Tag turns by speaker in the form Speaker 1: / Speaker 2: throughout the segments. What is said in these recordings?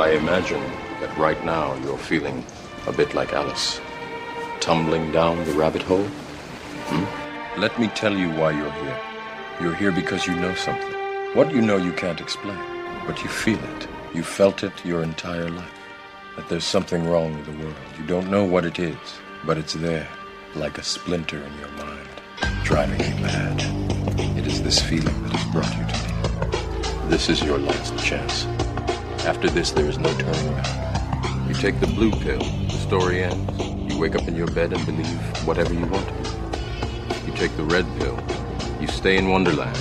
Speaker 1: I imagine that right now you're feeling a bit like Alice, tumbling down the rabbit hole. Let me tell you why you're here. You're here because you know something. What you know you can't explain, but you feel it. You felt it your entire life. That there's something wrong with the world. You don't know what it is, but it's there, like a splinter in your mind, driving you mad. It is this feeling that has brought you to me. This is your last chance. After this, there is no turning back. You take the blue pill, the story ends. You wake up in your bed and believe whatever you want to. You take the red pill, you stay in Wonderland,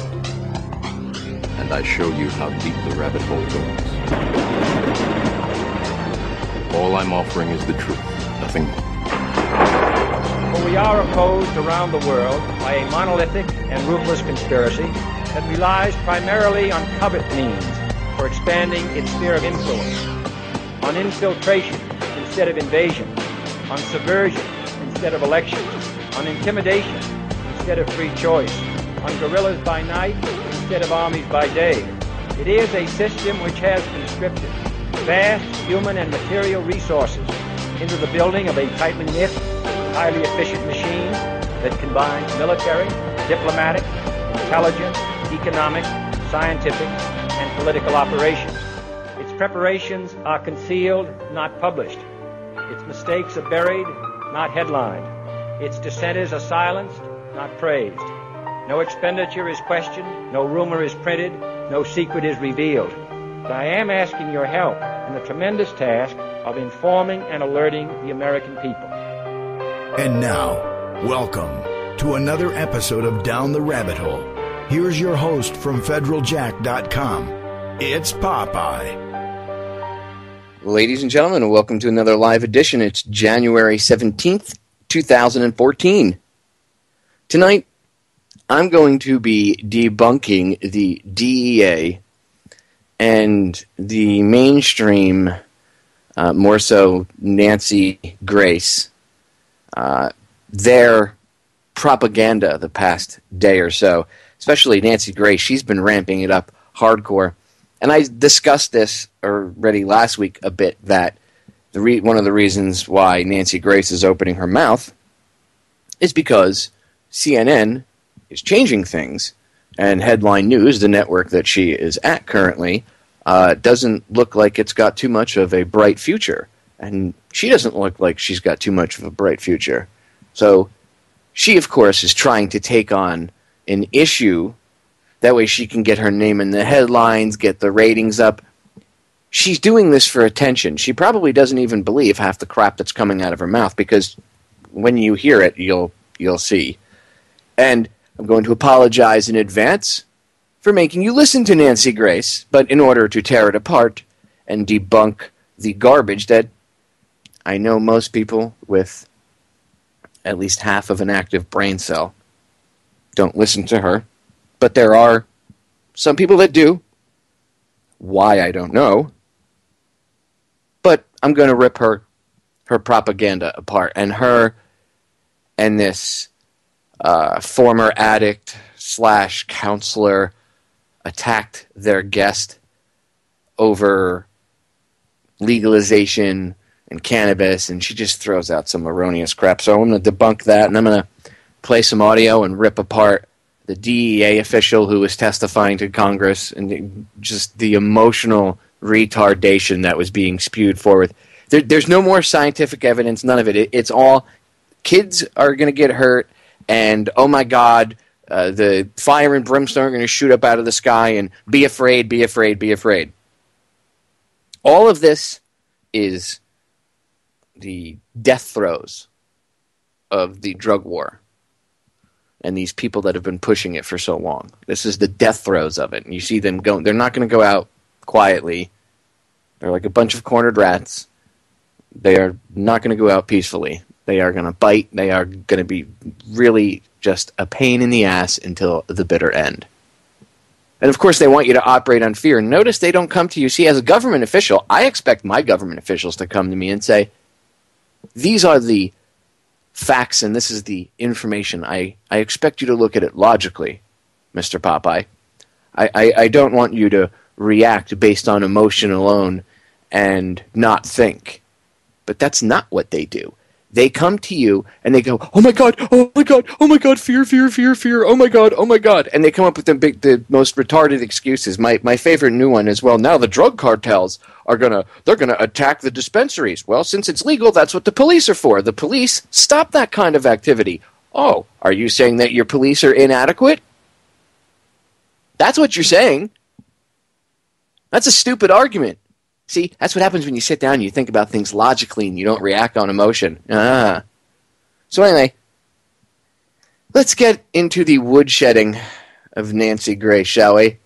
Speaker 1: and I show you how deep the rabbit hole goes. All I'm offering is the truth, nothing more.
Speaker 2: For we are opposed around the world by a monolithic and ruthless conspiracy that relies primarily on covert means for expanding its sphere of influence, on infiltration instead of invasion, on subversion instead of elections, on intimidation instead of free choice, on guerrillas by night instead of armies by day. It is a system which has conscripted vast human and material resources into the building of a tightly knit, highly efficient machine that combines military, diplomatic, intelligence, economic, scientific, and political operations. Its preparations are concealed, not published. Its mistakes are buried, not headlined. Its dissenters are silenced, not praised. No expenditure is questioned, no rumor is printed, no secret is revealed. But I am asking your help in the tremendous task of informing and alerting the American people.
Speaker 3: And now, welcome to another episode of Down the Rabbit Hole. Here's your host from federaljack.com. It's Popeye.
Speaker 4: Ladies and gentlemen, welcome to another live edition. It's January 17th, 2014. Tonight, I'm going to be debunking the DEA and the mainstream, more so Nancy Grace, their propaganda the past day or so, especially Nancy Grace. She's been ramping it up hardcore. And I discussed this already last week a bit, that one of the reasons why Nancy Grace is opening her mouth is because CNN is changing things, and Headline News, the network that she is at currently, doesn't look like it's got too much of a bright future. And she doesn't look like she's got too much of a bright future. So she, of course, is trying to take on an issue. That way she can get her name in the headlines, get the ratings up. She's doing this for attention. She probably doesn't even believe half the crap that's coming out of her mouth, because when you hear it, you'll see. And I'm going to apologize in advance for making you listen to Nancy Grace, but in order to tear it apart and debunk the garbage that I know most people with at least half of an active brain cell don't listen to her. But there are some people that do. Why, I don't know. But I'm going to rip her propaganda apart. And her and this former addict / counselor attacked their guest over legalization and cannabis, and she just throws out some erroneous crap. So I'm going to debunk that, and I'm going to play some audio and rip apart the DEA official who was testifying to Congress, and just the emotional retardation that was being spewed forward. There's no more scientific evidence, none of it. It's all kids are going to get hurt, and oh my God, the fire and brimstone are going to shoot up out of the sky, and be afraid, be afraid, be afraid. All of this is the death throes of the drug war. And these people that have been pushing it for so long. This is the death throes of it. And you see them going. They're not going to go out quietly. They're like a bunch of cornered rats. They are not going to go out peacefully. They are going to bite. They are going to be really just a pain in the ass until the bitter end. And of course, they want you to operate on fear. Notice they don't come to you. See, as a government official, I expect my government officials to come to me and say, these are the facts, and this is the information. I expect you to look at it logically, Mr. Popeye. I don't want you to react based on emotion alone and not think. But that's not what they do. They come to you and they go, oh my God, oh my God, oh my God, fear, fear, fear, fear, oh my God. And they come up with the most retarded excuses. My favorite new one is, well, now the drug cartels they're gonna attack the dispensaries. Well, since it's legal, that's what the police are for. The police stop that kind of activity. Oh, are you saying that your police are inadequate? That's what you're saying. That's a stupid argument. See, that's what happens when you sit down and you think about things logically and you don't react on emotion. So anyway, let's get into the woodshedding of Nancy Grace, shall we?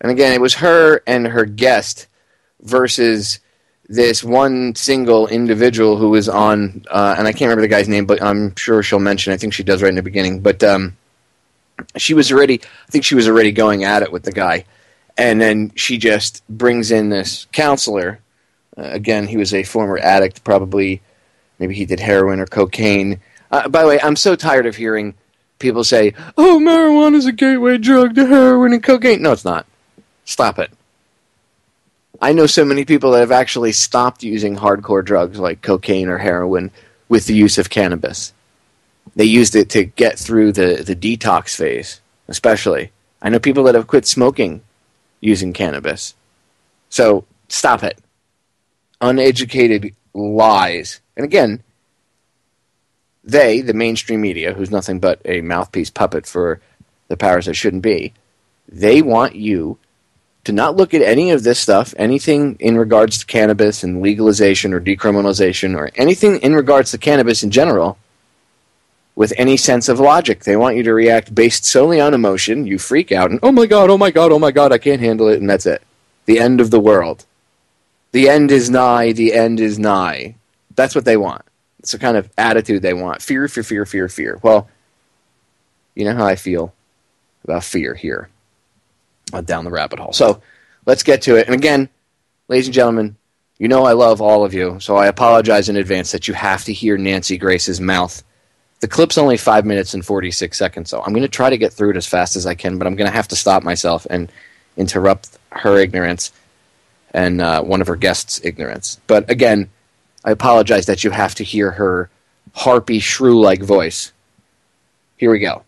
Speaker 4: And again, it was her and her guest versus this one single individual who was on, and I can't remember the guy's name, but I'm sure she'll mention, I think she does right in the beginning, but she was already going at it with the guy. And then she just brings in this counselor. Again, he was a former addict, probably. Maybe he did heroin or cocaine. By the way, I'm so tired of hearing people say, oh, marijuana is a gateway drug to heroin and cocaine. No, it's not. Stop it. I know so many people that have actually stopped using hardcore drugs like cocaine or heroin with the use of cannabis. They used it to get through the detox phase, especially. I know people that have quit smoking using cannabis. So, stop it. Uneducated lies. And again, the mainstream media, who's nothing but a mouthpiece puppet for the powers that shouldn't be, they want you to not look at any of this stuff, anything in regards to cannabis and legalization or decriminalization or anything in regards to cannabis in general with any sense of logic. They want you to react based solely on emotion. You freak out and, oh my God, I can't handle it, and that's it. The end of the world. The end is nigh, the end is nigh. That's what they want. It's the kind of attitude they want. Fear, fear, fear, fear, fear. Well, you know how I feel about fear here. Down the rabbit hole. So, let's get to it. And again, ladies and gentlemen, you know I love all of you, so I apologize in advance that you have to hear Nancy Grace's mouth. The clip's only 5 minutes and 46 seconds, so I'm going to try to get through it as fast as I can, but I'm going to have to stop myself and interrupt her ignorance and one of her guests' ignorance. But again, I apologize that you have to hear her harpy, shrew-like voice. Here we go.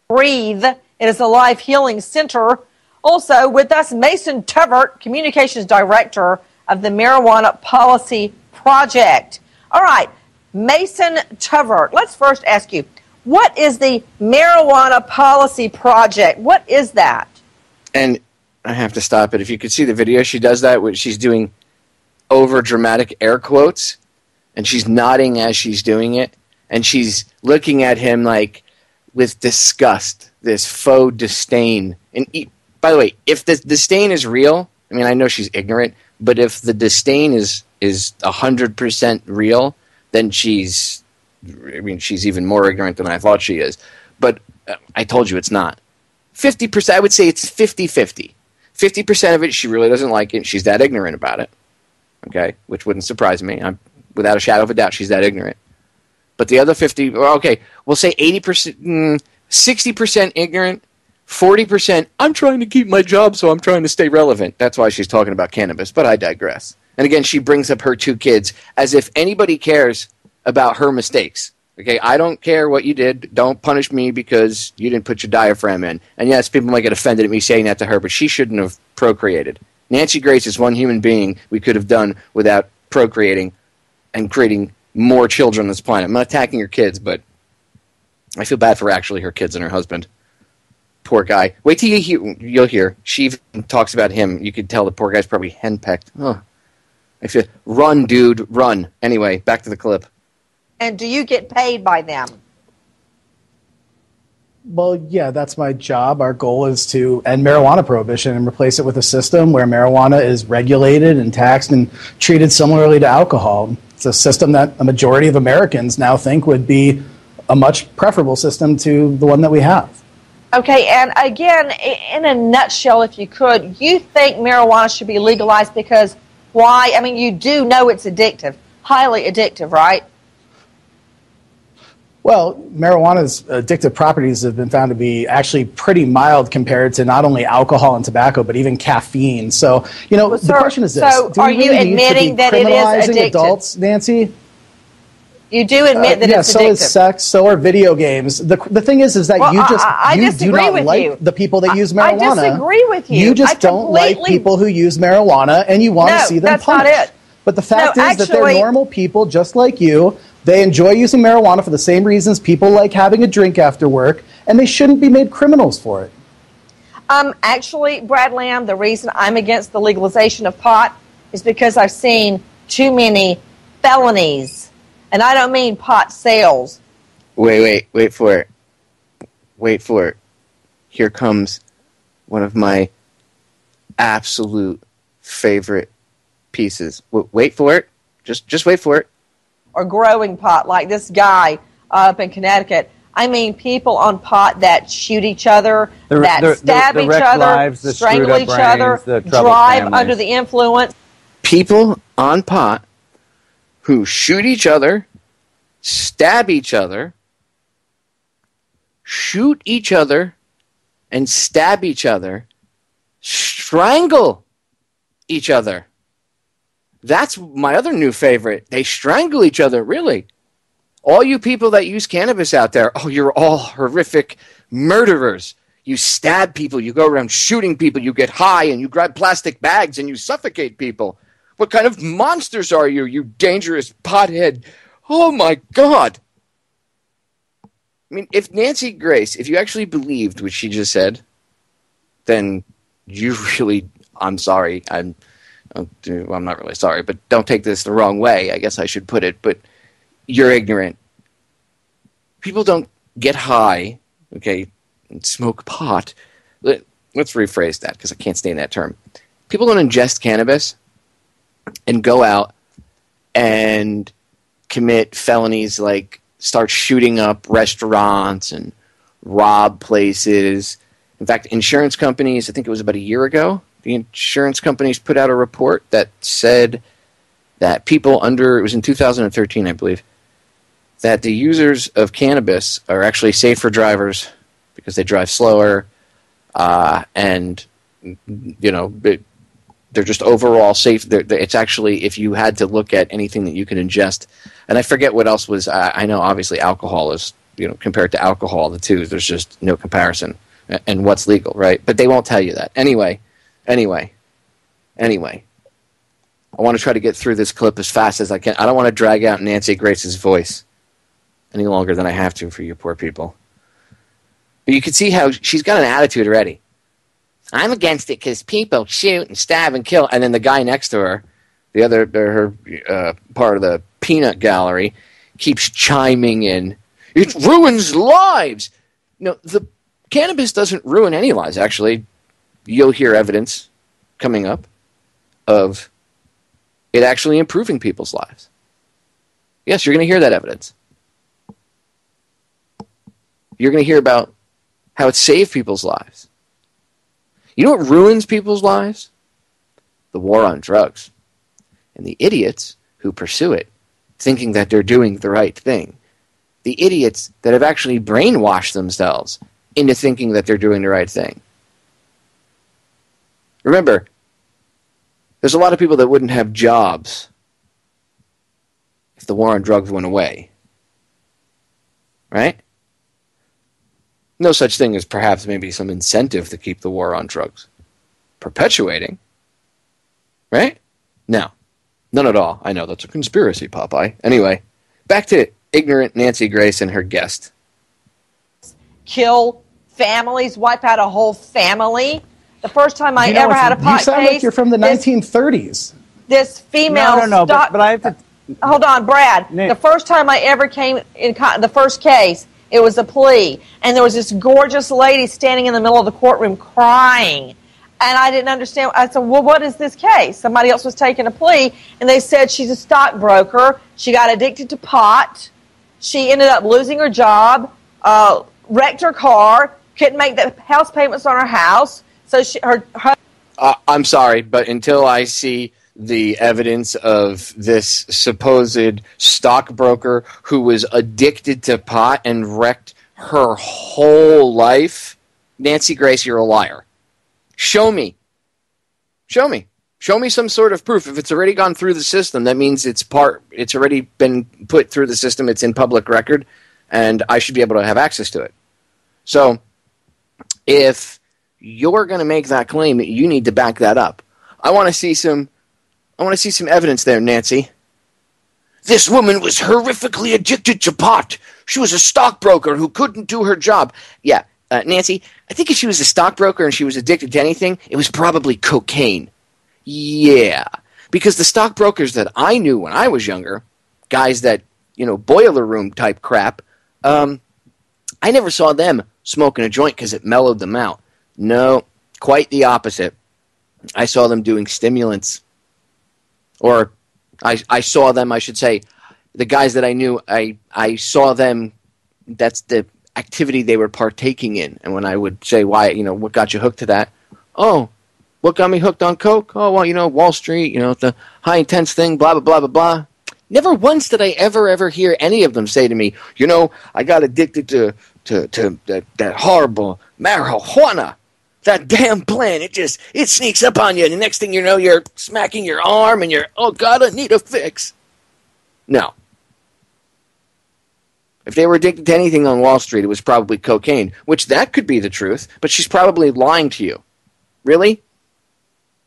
Speaker 5: Breathe. It is a life healing center. Also, with us, Mason Tevert, Communications Director of the Marijuana Policy Project. All right. Mason Tevert, let's first ask you, what is the Marijuana Policy Project? What is that?
Speaker 4: And I have to stop it. If you could see the video, she does that. She's doing over-dramatic air quotes, and she's nodding as she's doing it, and she's looking at him like with disgust, this faux disdain. And by the way, if the disdain is real, I mean, I know she's ignorant, but if the disdain is 100% real, then she's even more ignorant than I thought she is. But I told you it's not. 50%, I would say it's 50-50. 50% of it, she really doesn't like it. She's that ignorant about it. Okay? Which wouldn't surprise me. Without a shadow of a doubt, she's that ignorant. But the other 50, okay, we'll say 80%, 60% ignorant, 40%, I'm trying to keep my job, so I'm trying to stay relevant. That's why she's talking about cannabis, but I digress. And again, she brings up her 2 kids as if anybody cares about her mistakes. Okay, I don't care what you did. Don't punish me because you didn't put your diaphragm in. And yes, people might get offended at me saying that to her, but she shouldn't have procreated. Nancy Grace is one human being we could have done without procreating and creating more children on this planet. I'm not attacking her kids, but I feel bad for actually her kids and her husband. Poor guy. Wait till you'll hear. She even talks about him. You could tell the poor guy's probably henpecked. Oh. I feel, run, dude, run. Anyway, back to the clip.
Speaker 5: And do you get paid by them?
Speaker 6: Well, yeah, that's my job. Our goal is to end marijuana prohibition and replace it with a system where marijuana is regulated and taxed and treated similarly to alcohol. It's a system that a majority of Americans now think would be a much preferable system to the one that we have.
Speaker 5: Okay, and again, in a nutshell, if you could, you think marijuana should be legalized because why? I mean, you do know it's addictive, highly addictive, right?
Speaker 6: Well, marijuana's addictive properties have been found to be actually pretty mild compared to not only alcohol and tobacco, but even caffeine. So, the question is this.
Speaker 5: So are you admitting that it is addictive?
Speaker 6: Adults, Nancy?
Speaker 5: You do admit that it's addictive.
Speaker 6: So is sex, so are video games. The thing is that you do not like the people that use marijuana.
Speaker 5: I disagree with you.
Speaker 6: You just don't like people who use marijuana, and you want to see them punished.
Speaker 5: That's not it.
Speaker 6: But the fact is that they're normal people just like you. They enjoy using marijuana for the same reasons people like having a drink after work, and they shouldn't be made criminals for it.
Speaker 5: Actually, Brad Lamb, the reason I'm against the legalization of pot is because I've seen too many felonies. And I don't mean pot sales.
Speaker 4: Wait for it. Wait for it. Here comes one of my absolute favorite pieces. Wait for it. Just wait for it.
Speaker 5: Or growing pot, like this guy up in Connecticut. I mean people on pot that shoot each other, that stab each other, strangle each other, drive under the influence.
Speaker 4: People on pot who shoot each other, stab each other, shoot each other, and stab each other, strangle each other. That's my other new favorite. They strangle each other, really. All you people that use cannabis out there, you're all horrific murderers. You stab people, you go around shooting people, you get high, and you grab plastic bags, and you suffocate people. What kind of monsters are you, you dangerous pothead? Oh, my God. I mean, if Nancy Grace, if you actually believed what she just said, then you really, I'm sorry, I'm not really sorry, but don't take this the wrong way, I guess I should put it, but you're ignorant. People don't get high, okay, and smoke pot. Let's rephrase that, because I can't stand that term. People don't ingest cannabis and go out and commit felonies like start shooting up restaurants and rob places. In fact, insurance companies, I think it was about a year ago, the insurance companies put out a report that said that people it was in 2013, I believe, that the users of cannabis are actually safer drivers because they drive slower, and, they're just overall safe. It's actually, if you had to look at anything that you can ingest, and I forget what else was, I know obviously alcohol is, compared to alcohol, the two, there's just no comparison, and what's legal, right? But they won't tell you that. Anyway, I want to try to get through this clip as fast as I can. I don't want to drag out Nancy Grace's voice any longer than I have to for you poor people. But you can see how she's got an attitude already. I'm against it because people shoot and stab and kill. And then the guy next to her, her part of the peanut gallery, keeps chiming in. It ruins lives. No, the cannabis doesn't ruin any lives, actually. You'll hear evidence coming up of it actually improving people's lives. Yes, you're going to hear that evidence. You're going to hear about how it saved people's lives. You know what ruins people's lives? The war on drugs. And the idiots who pursue it, thinking that they're doing the right thing. The idiots that have actually brainwashed themselves into thinking that they're doing the right thing. Remember, there's a lot of people that wouldn't have jobs if the war on drugs went away. Right? No such thing as perhaps maybe some incentive to keep the war on drugs perpetuating. Right? No. None at all. I know, that's a conspiracy, Popeye. Anyway, back to ignorant Nancy Grace and her guest.
Speaker 5: Kill families, wipe out a whole family. The first time I ever had a pot case...
Speaker 6: You sound like you're from the 1930s.
Speaker 5: This female...
Speaker 7: No, but I have to...
Speaker 5: Hold on, Brad. The first time I ever came in the first case, it was a plea. And there was this gorgeous lady standing in the middle of the courtroom crying. And I didn't understand. I said, well, what is this case? Somebody else was taking a plea, and they said she's a stockbroker. She got addicted to pot. She ended up losing her job, wrecked her car, couldn't make the house payments on her house. So her
Speaker 4: I'm sorry, but until I see the evidence of this supposed stockbroker who was addicted to pot and wrecked her whole life, Nancy Grace, you're a liar. Show me. Show me. Show me some sort of proof. If it's already gone through the system, that means it's already been put through the system, it's in public record, and I should be able to have access to it. So, if you're going to make that claim, you need to back that up. I want to see some evidence there, Nancy. This woman was horrifically addicted to pot. She was a stockbroker who couldn't do her job. Yeah, Nancy, I think if she was a stockbroker and she was addicted to anything, it was probably cocaine. Yeah, because the stockbrokers that I knew when I was younger, guys that, boiler room type crap, I never saw them smoking a joint because it mellowed them out. No, quite the opposite. I saw them doing stimulants. Or I saw them, I should say, the guys that I knew, I saw them, that's the activity they were partaking in. And when I would say, why, what got you hooked to that? Oh, what got me hooked on coke? Oh, well, Wall Street, the high intense thing, blah, blah, blah, blah, blah. Never once did I ever hear any of them say to me, I got addicted to that horrible marijuana. That damn plant, it sneaks up on you, and the next thing you know, you're smacking your arm, and you're, oh God, I need a fix. No. If they were addicted to anything on Wall Street, it was probably cocaine, which that could be the truth, but she's probably lying to you. Really?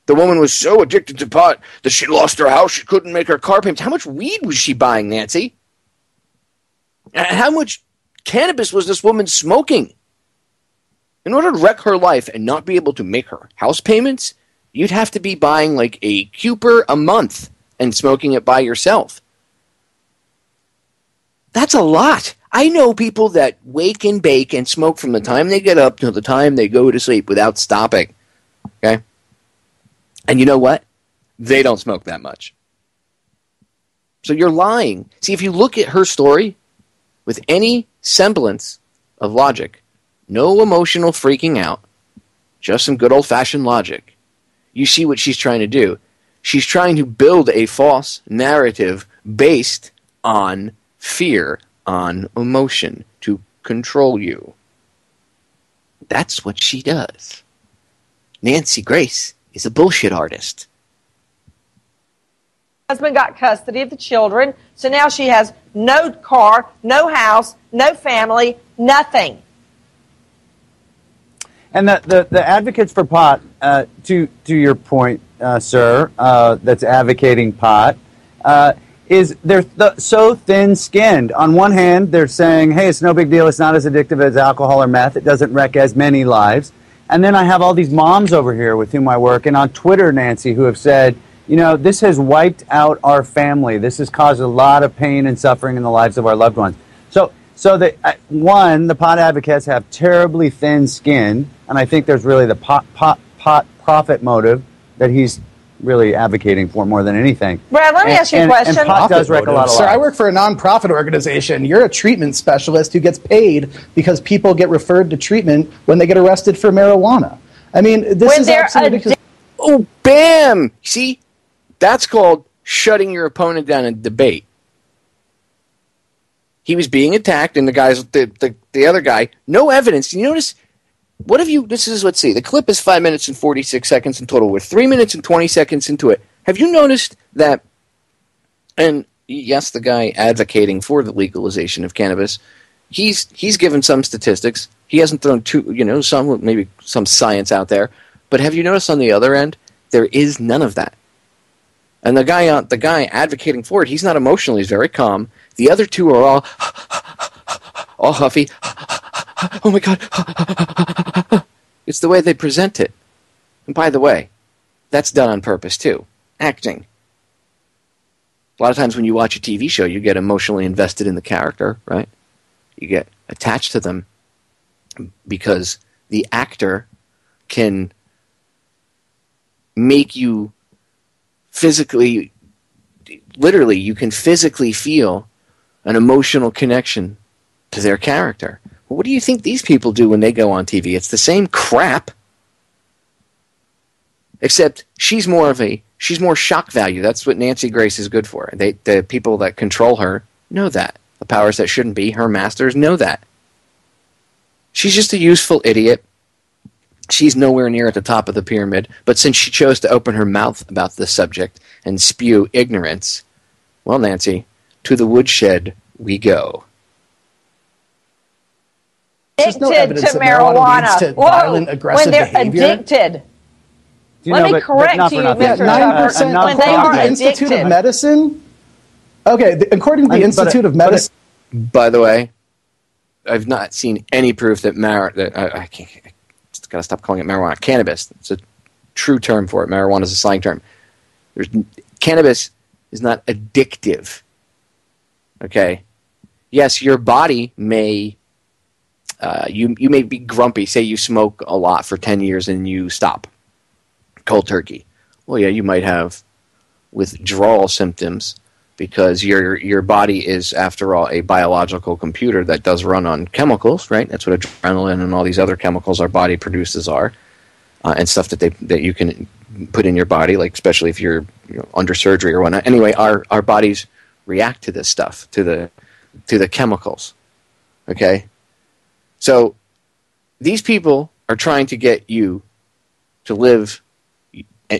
Speaker 4: The woman was so addicted to pot that she lost her house, she couldn't make her car payments. How much weed was she buying, Nancy? How much cannabis was this woman smoking? In order to wreck her life and not be able to make her house payments, you'd have to be buying like a Cooper a month and smoking it by yourself. That's a lot. I know people that wake and bake and smoke from the time they get up to the time they go to sleep without stopping. Okay? And you know what? They don't smoke that much. So you're lying. See, if you look at her story with any semblance of logic, no emotional freaking out, just some good old-fashioned logic, you see what she's trying to do. She's trying to build a false narrative based on fear, on emotion, to control you. That's what she does. Nancy Grace is a bullshit artist.
Speaker 5: Husband got custody of the children, so now she has no car, no house, no family, nothing.
Speaker 7: And the advocates for pot, to your point, sir, that's advocating pot, is they're so thin-skinned. On one hand, they're saying, hey, it's no big deal, it's not as addictive as alcohol or meth, it doesn't wreck as many lives. And then I have all these moms over here with whom I work, and on Twitter, Nancy, who have said, this has wiped out our family. This has caused a lot of pain and suffering in the lives of our loved ones. So the pot advocates have terribly thin skin, and I think there's really the pot profit motive that he's really advocating for more than anything.
Speaker 5: Brad, let me ask you a question.
Speaker 7: And pot does wreck a lot of lives.
Speaker 6: Sir, I work for a nonprofit organization. You're a treatment specialist who gets paid because people get referred to treatment when they get arrested for marijuana. I mean, this is absolutely ridiculous.
Speaker 4: Oh, bam! See? That's called shutting your opponent down in debate. He was being attacked, and the other guy, no evidence. You notice, let's see, the clip is 5 minutes and 46 seconds in total. We're 3 minutes and 20 seconds into it. Have you noticed that, and yes, the guy advocating for the legalization of cannabis, he's given some statistics. He hasn't thrown maybe some science out there. But have you noticed on the other end, there is none of that. And the guy advocating for it, he's not emotional. He's very calm. The other two are all huffy. Oh my God! It's the way they present it. And by the way, that's done on purpose too. Acting. A lot of times when you watch a TV show, you get emotionally invested in the character, right? You get attached to them because the actor can make you physically, literally, you can physically feel an emotional connection to their character. Well, what do you think these people do when they go on TV? It's the same crap. Except she's more shock value. That's what Nancy Grace is good for. The people that control her know that. The powers that shouldn't be, her masters, know that. She's just a useful idiot. She's nowhere near at the top of the pyramid, but since she chose to open her mouth about this subject and spew ignorance, well, Nancy, to the woodshed we go.
Speaker 6: There's no evidence that marijuana leads to violent, aggressive behavior.
Speaker 5: When they're addicted. Let me correct you, Mr. Tucker.
Speaker 6: 9%
Speaker 5: When they are
Speaker 6: the Institute of Medicine. Okay, according to the Institute of Medicine.
Speaker 4: By the way, I've not seen any proof that I can't. Got to stop calling it marijuana. Cannabis. It's a true term for it. Marijuana is a slang term. Cannabis is not addictive. Okay. Yes, your body may. You may be grumpy. Say you smoke a lot for 10 years and you stop. Cold turkey. Well, yeah, you might have withdrawal symptoms because your body is, after all, a biological computer that does run on chemicals, right? That's what adrenaline and all these other chemicals our body produces are, and stuff that you can put in your body, like especially if you're under surgery or whatnot. Anyway, our bodies react to this stuff, to the chemicals. Okay, so these people are trying to get you to live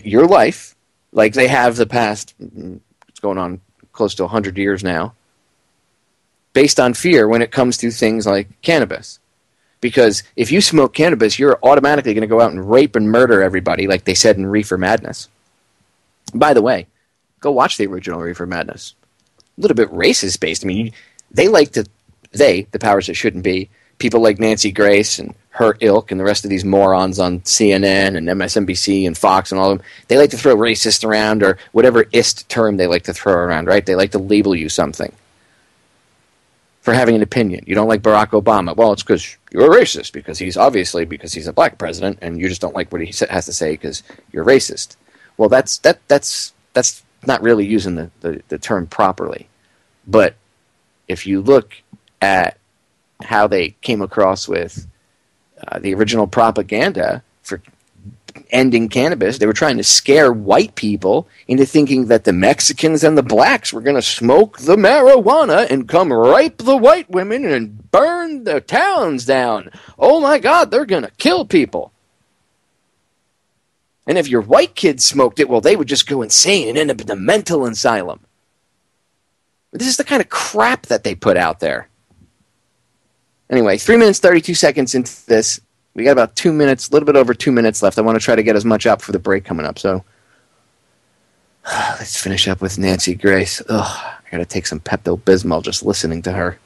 Speaker 4: your life like they have the past. It's going on close to 100 years now, based on fear when it comes to things like cannabis. Because if you smoke cannabis, you're automatically going to go out and rape and murder everybody, like they said in Reefer Madness. By the way, go watch the original Reefer Madness. A little bit racist-based. I mean, the powers that shouldn't be, people like Nancy Grace and her ilk and the rest of these morons on CNN and MSNBC and Fox and all of them, they like to throw racist around, or whatever ist term they like to throw around, right? They like to label you something for having an opinion. You don't like Barack Obama. Well, it's because you're a racist, because he's a black president, and you just don't like what he has to say because you're racist. Well, that's not really using the term properly. But if you look at how they came across with the original propaganda for ending cannabis, they were trying to scare white people into thinking that the Mexicans and the blacks were going to smoke the marijuana and come rape the white women and burn the towns down. Oh my God, they're going to kill people. And if your white kids smoked it, well, they would just go insane and end up in a mental asylum. This is the kind of crap that they put out there. Anyway, 3 minutes, 32 seconds into this. We got about 2 minutes, a little bit over 2 minutes left. I want to try to get as much out for the break coming up. So let's finish up with Nancy Grace. I got to take some Pepto-Bismol just listening to her.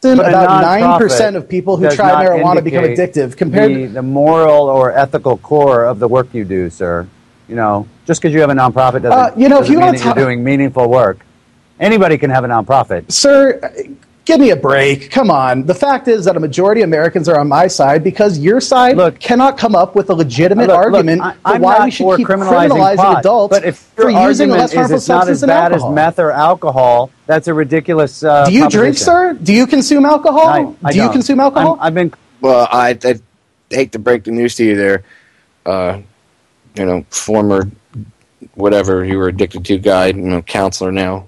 Speaker 6: About 9% of people who try marijuana become addictive. Compared
Speaker 7: the moral or ethical core of the work you do, sir. Just because you have a nonprofit doesn't mean that you're doing meaningful work. Anybody can have a nonprofit.
Speaker 6: Sir, give me a break. Come on. The fact is that a majority of Americans are on my side because your side cannot come up with a legitimate argument for why we should keep criminalizing adults for using a less harmful substance than alcohol.
Speaker 7: But if your argument is it's not as bad as meth or alcohol, that's a ridiculous
Speaker 6: Do you drink, sir? Do you consume alcohol?
Speaker 7: I
Speaker 6: Do you consume alcohol?
Speaker 4: Well, I hate to break the news to you there. Former whatever you were addicted to guy, counselor now.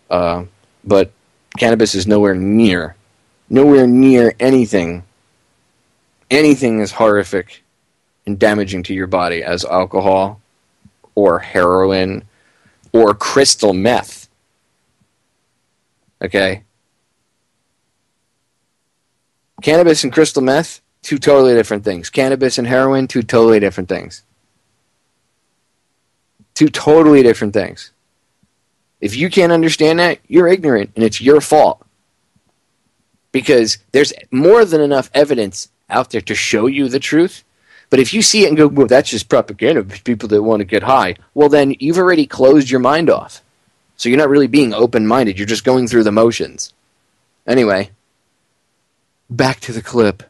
Speaker 4: But cannabis is nowhere near anything as horrific and damaging to your body as alcohol or heroin or crystal meth. Okay? Cannabis and crystal meth, two totally different things. Cannabis and heroin, two totally different things. Two totally different things. If you can't understand that, you're ignorant, and it's your fault. Because there's more than enough evidence out there to show you the truth. But if you see it and go, well, that's just propaganda for people that want to get high, well, then you've already closed your mind off. So you're not really being open-minded. You're just going through the motions. Anyway, back to the clip.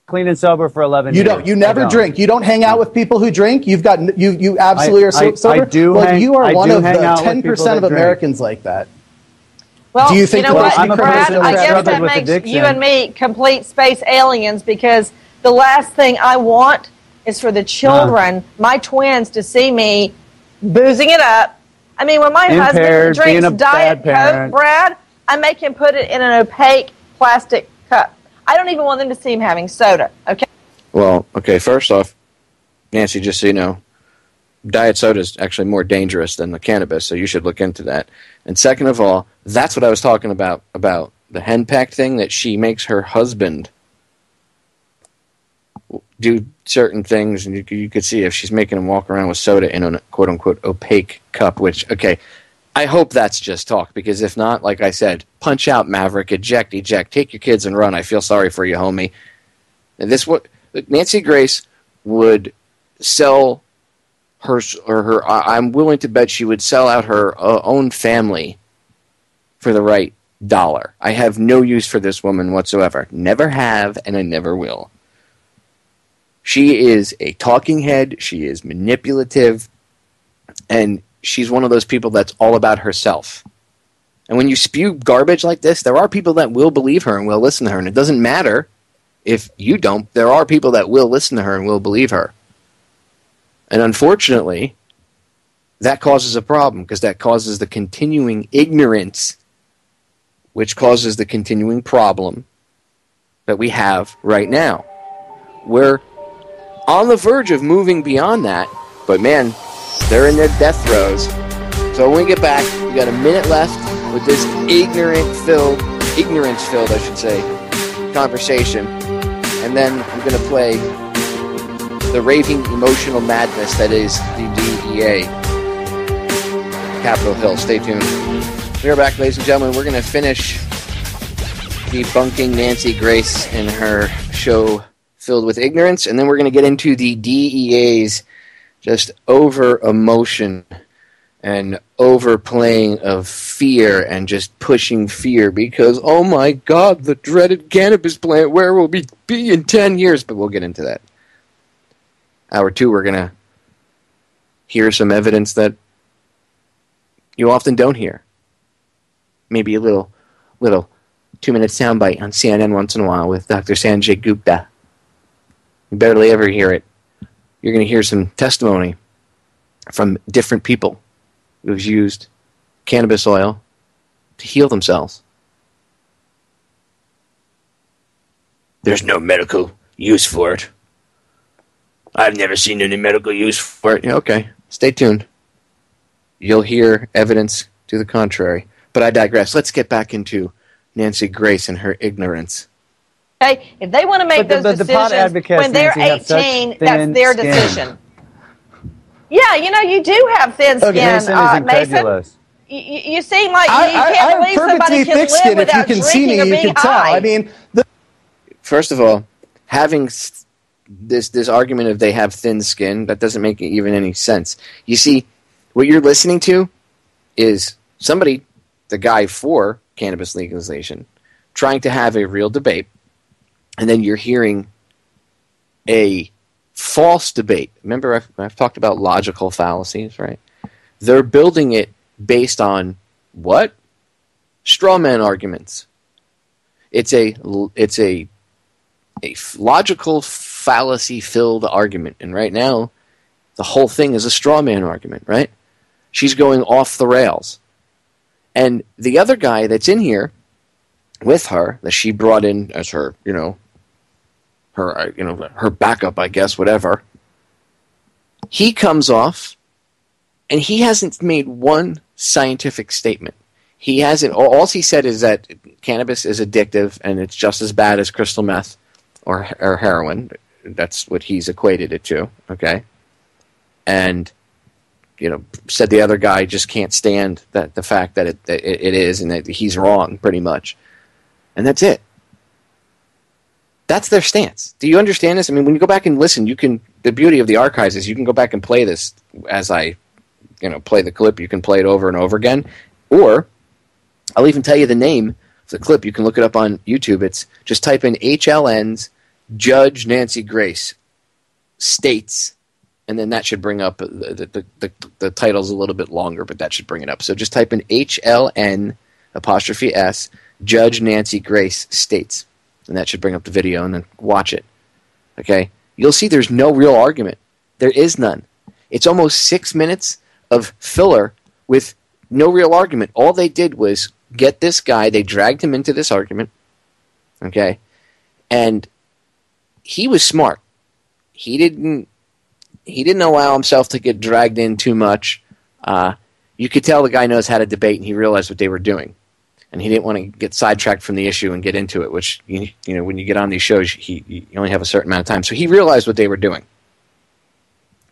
Speaker 7: Clean and sober for 11 years.
Speaker 6: You never drink. You don't hang out with people who drink. You absolutely are sober. You are one of the 10% of Americans like that.
Speaker 5: Well,
Speaker 6: do you think
Speaker 5: what, Brad? I guess that makes you and me complete space aliens, because the last thing I want is for the children, my twins, to see me boozing it up. I mean, when my husband drinks Diet Coke, Brad, I make him put it in an opaque plastic cup. I don't even want them to see him having soda, okay?
Speaker 4: Well, okay, first off, Nancy, just so you know, diet soda is actually more dangerous than the cannabis, so you should look into that. And second of all, that's what I was talking about the hen peck thing, that she makes her husband do certain things, and you could see if she's making him walk around with soda in a quote-unquote opaque cup, which, okay, I hope that's just talk, because if not, like I said, punch out, Maverick, eject, take your kids and run. I feel sorry for you, homie. And Nancy Grace would sell I'm willing to bet she would sell out her own family for the right dollar. I have no use for this woman whatsoever. Never have, and I never will. She is a talking head. She is manipulative. And she's one of those people that's all about herself. And when you spew garbage like this, there are people that will believe her and will listen to her. And it doesn't matter if you don't. There are people that will listen to her and will believe her. And unfortunately, that causes a problem, because that causes the continuing ignorance, which causes the continuing problem that we have right now. We're on the verge of moving beyond that, but man, they're in their death throes. So when we get back, we got a minute left with this ignorance-filled, I should say, conversation. And then I'm going to play the raving emotional madness that is the DEA. Capitol Hill. Stay tuned. We're back, ladies and gentlemen. We're going to finish debunking Nancy Grace and her show filled with ignorance, and then we're going to get into the DEA's just over-emotion and overplaying of fear and just pushing fear because, oh my God, the dreaded cannabis plant, where will we be in 10 years? But we'll get into that. Hour 2, we're going to hear some evidence that you often don't hear. Maybe a little 2-minute soundbite on CNN once in a while with Dr. Sanjay Gupta. You barely ever hear it. You're going to hear some testimony from different people who've used cannabis oil to heal themselves. There's no medical use for it. I've never seen any medical use for it. Yeah, okay, stay tuned. You'll hear evidence to the contrary. But I digress. Let's get back into Nancy Grace and her ignorance.
Speaker 5: Okay, if they want to make those decisions when they're 18, that's their decision. Yeah, you do have thin skin, Mason. You seem like you can't believe somebody can live without drinking or being high.
Speaker 6: I mean,
Speaker 4: first of all, having this argument of they have thin skin, that doesn't make even any sense. You see, what you're listening to is somebody, the guy for cannabis legalization, trying to have a real debate, and then you're hearing a false debate. Remember, I've talked about logical fallacies, right? They're building it based on what? Straw man arguments. It's a logical fallacy-filled argument, and right now, the whole thing is a straw man argument, right? She's going off the rails. And the other guy that's in here with her, that she brought in as her, her backup, I guess, whatever, he comes off, and he hasn't made one scientific statement. He hasn't. All he said is that cannabis is addictive, and it's just as bad as crystal meth or heroin. That's what he's equated it to, okay? And, said the other guy just can't stand the fact that it is, and that he's wrong, pretty much. And that's it. That's their stance. Do you understand this? I mean, when you go back and listen, the beauty of the archives is you can go back and play this as I, play the clip. You can play it over and over again. Or, I'll even tell you the name of the clip. You can look it up on YouTube. It's just type in HLN's Judge Nancy Grace states, and then that should bring up, the title's a little bit longer, but that should bring it up. So just type in HLN 'S Judge Nancy Grace states, and that should bring up the video, and then watch it. Okay? you'll see there's no real argument. There is none. It's almost 6 minutes of filler with no real argument. All they did was get this guy, they dragged him into this argument, okay? And he was smart. He didn't allow himself to get dragged in too much. You could tell the guy knows how to debate, and he realized what they were doing. And he didn't want to get sidetracked from the issue and get into it, which, you know, when you get on these shows, you only have a certain amount of time. So he realized what they were doing.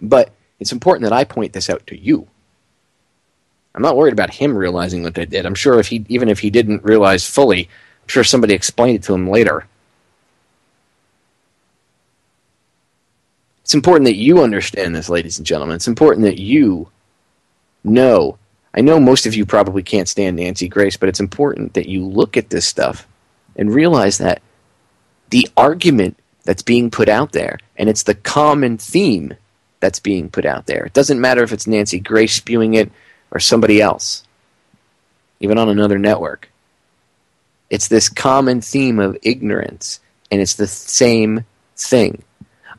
Speaker 4: But it's important that I point this out to you. I'm not worried about him realizing what they did. I'm sure even if he didn't realize fully, I'm sure somebody explained it to him later. It's important that you understand this, ladies and gentlemen. It's important that you know. I know most of you probably can't stand Nancy Grace, but it's important that you look at this stuff and realize that the argument that's being put out there, and it's the common theme that's being put out there. It doesn't matter if it's Nancy Grace spewing it or somebody else, even on another network. It's this common theme of ignorance, and it's the same thing.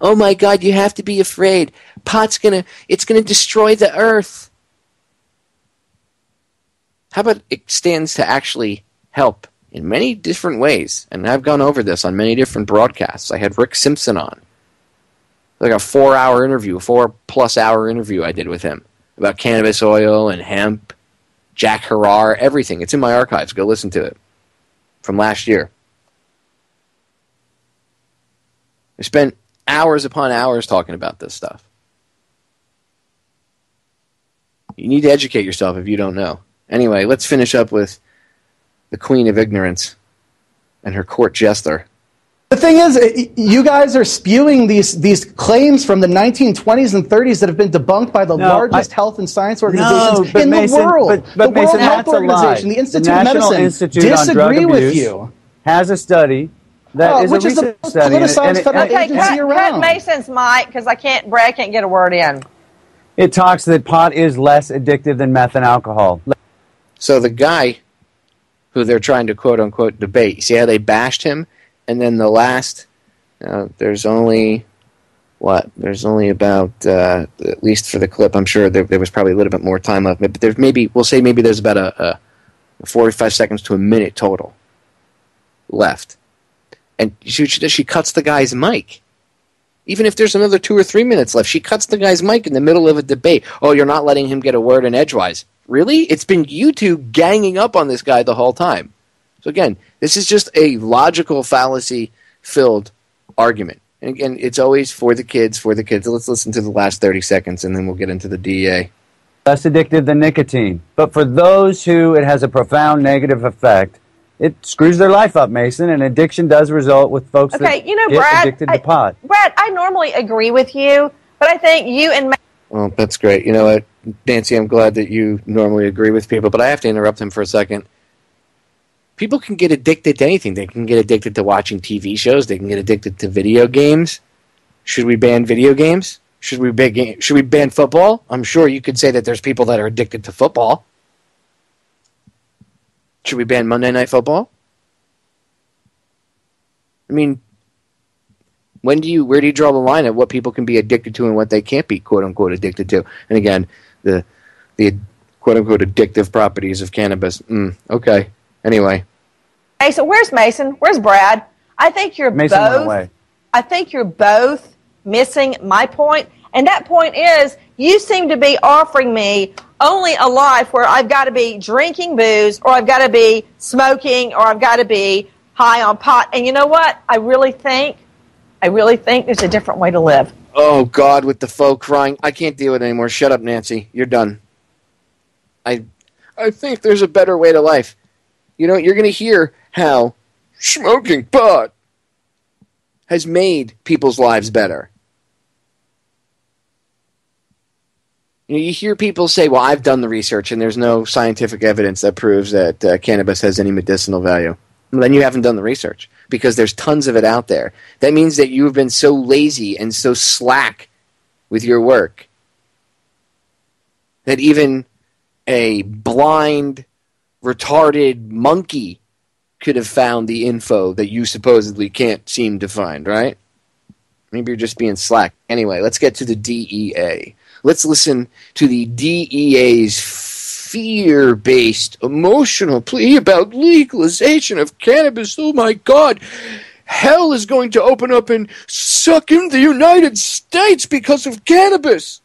Speaker 4: Oh my God, you have to be afraid. Pot's it's gonna destroy the earth. How about it stands to actually help in many different ways? And I've gone over this on many different broadcasts. I had Rick Simpson on. Like a 4-hour interview, a 4+ hour interview I did with him about cannabis oil and hemp, Jack Harrar, everything. It's in my archives. Go listen to it from last year. I spent hours upon hours talking about this stuff. You need to educate yourself if you don't know. Anyway, let's finish up with the Queen of Ignorance and her court jester.
Speaker 6: The thing is, you guys are spewing these claims from the 1920s and 30s that have been debunked by the largest health and science organizations in the world.
Speaker 7: But
Speaker 6: the
Speaker 7: Mason,
Speaker 6: World Health Organization, the Institute of Medicine, disagree with you.
Speaker 7: Has a study that is
Speaker 6: which
Speaker 7: a
Speaker 6: is the
Speaker 7: research
Speaker 6: most
Speaker 7: study.
Speaker 6: politicized federal agency around.
Speaker 5: Cut Mason's mic, because Brad can't get a word in.
Speaker 7: It talks that pot is less addictive than meth and alcohol.
Speaker 4: So the guy who they're trying to quote-unquote debate, see how they bashed him? And then the last, there's only about, at least for the clip, I'm sure there was probably a little bit more time left. But there's there's about a 45 seconds to a minute total left. And she cuts the guy's mic. Even if there's another 2 or 3 minutes left, she cuts the guy's mic in the middle of a debate. Oh, you're not letting him get a word in edgewise. Really? It's been you two ganging up on this guy the whole time. So again, this is just a logical fallacy-filled argument. And again, it's always for the kids, for the kids. Let's listen to the last 30 seconds, and then we'll get into the DEA.
Speaker 7: Less addictive than nicotine. But for those who it has a profound negative effect, it screws their life up, Mason, and addiction does result with folks that get addicted to pot.
Speaker 5: Brad, I normally agree with you, but I think you and...
Speaker 4: Well, that's great. You know what, Nancy, I'm glad that you normally agree with people, but I have to interrupt them for a second. People can get addicted to anything. They can get addicted to watching TV shows. They can get addicted to video games. Should we ban video games? Should we ban football? I'm sure you could say that there's people that are addicted to football. Should we ban Monday Night Football? I mean, where do you draw the line at what people can be addicted to and what they can't be quote-unquote addicted to? And again, the quote-unquote addictive properties of cannabis. Okay. Anyway.
Speaker 5: Hey, so where's Mason? Where's Brad? I think you're
Speaker 7: Mason
Speaker 5: both.
Speaker 7: went away.
Speaker 5: I think you're both missing my point, and that point is you seem to be offering me only a life where I've got to be drinking booze, or I've got to be smoking, or I've got to be high on pot. And you know what? I really think there's a different way to live.
Speaker 4: Oh God, with the faux crying, I can't deal with it anymore. Shut up, Nancy. You're done. I think there's a better way to life. You know, you're going to hear how smoking pot has made people's lives better. You know, you hear people say, well, I've done the research and there's no scientific evidence that proves that cannabis has any medicinal value. Well, then you haven't done the research, because there's tons of it out there. That means that you have been so lazy and so slack with your work that even a blind, retarded monkey could have found the info that you supposedly can't seem to find, right? Maybe you're just being slack. Anyway, let's get to the DEA. Let's listen to the DEA's fear-based emotional plea about legalization of cannabis. Oh my God! Hell is going to open up and suck in the United States because of cannabis.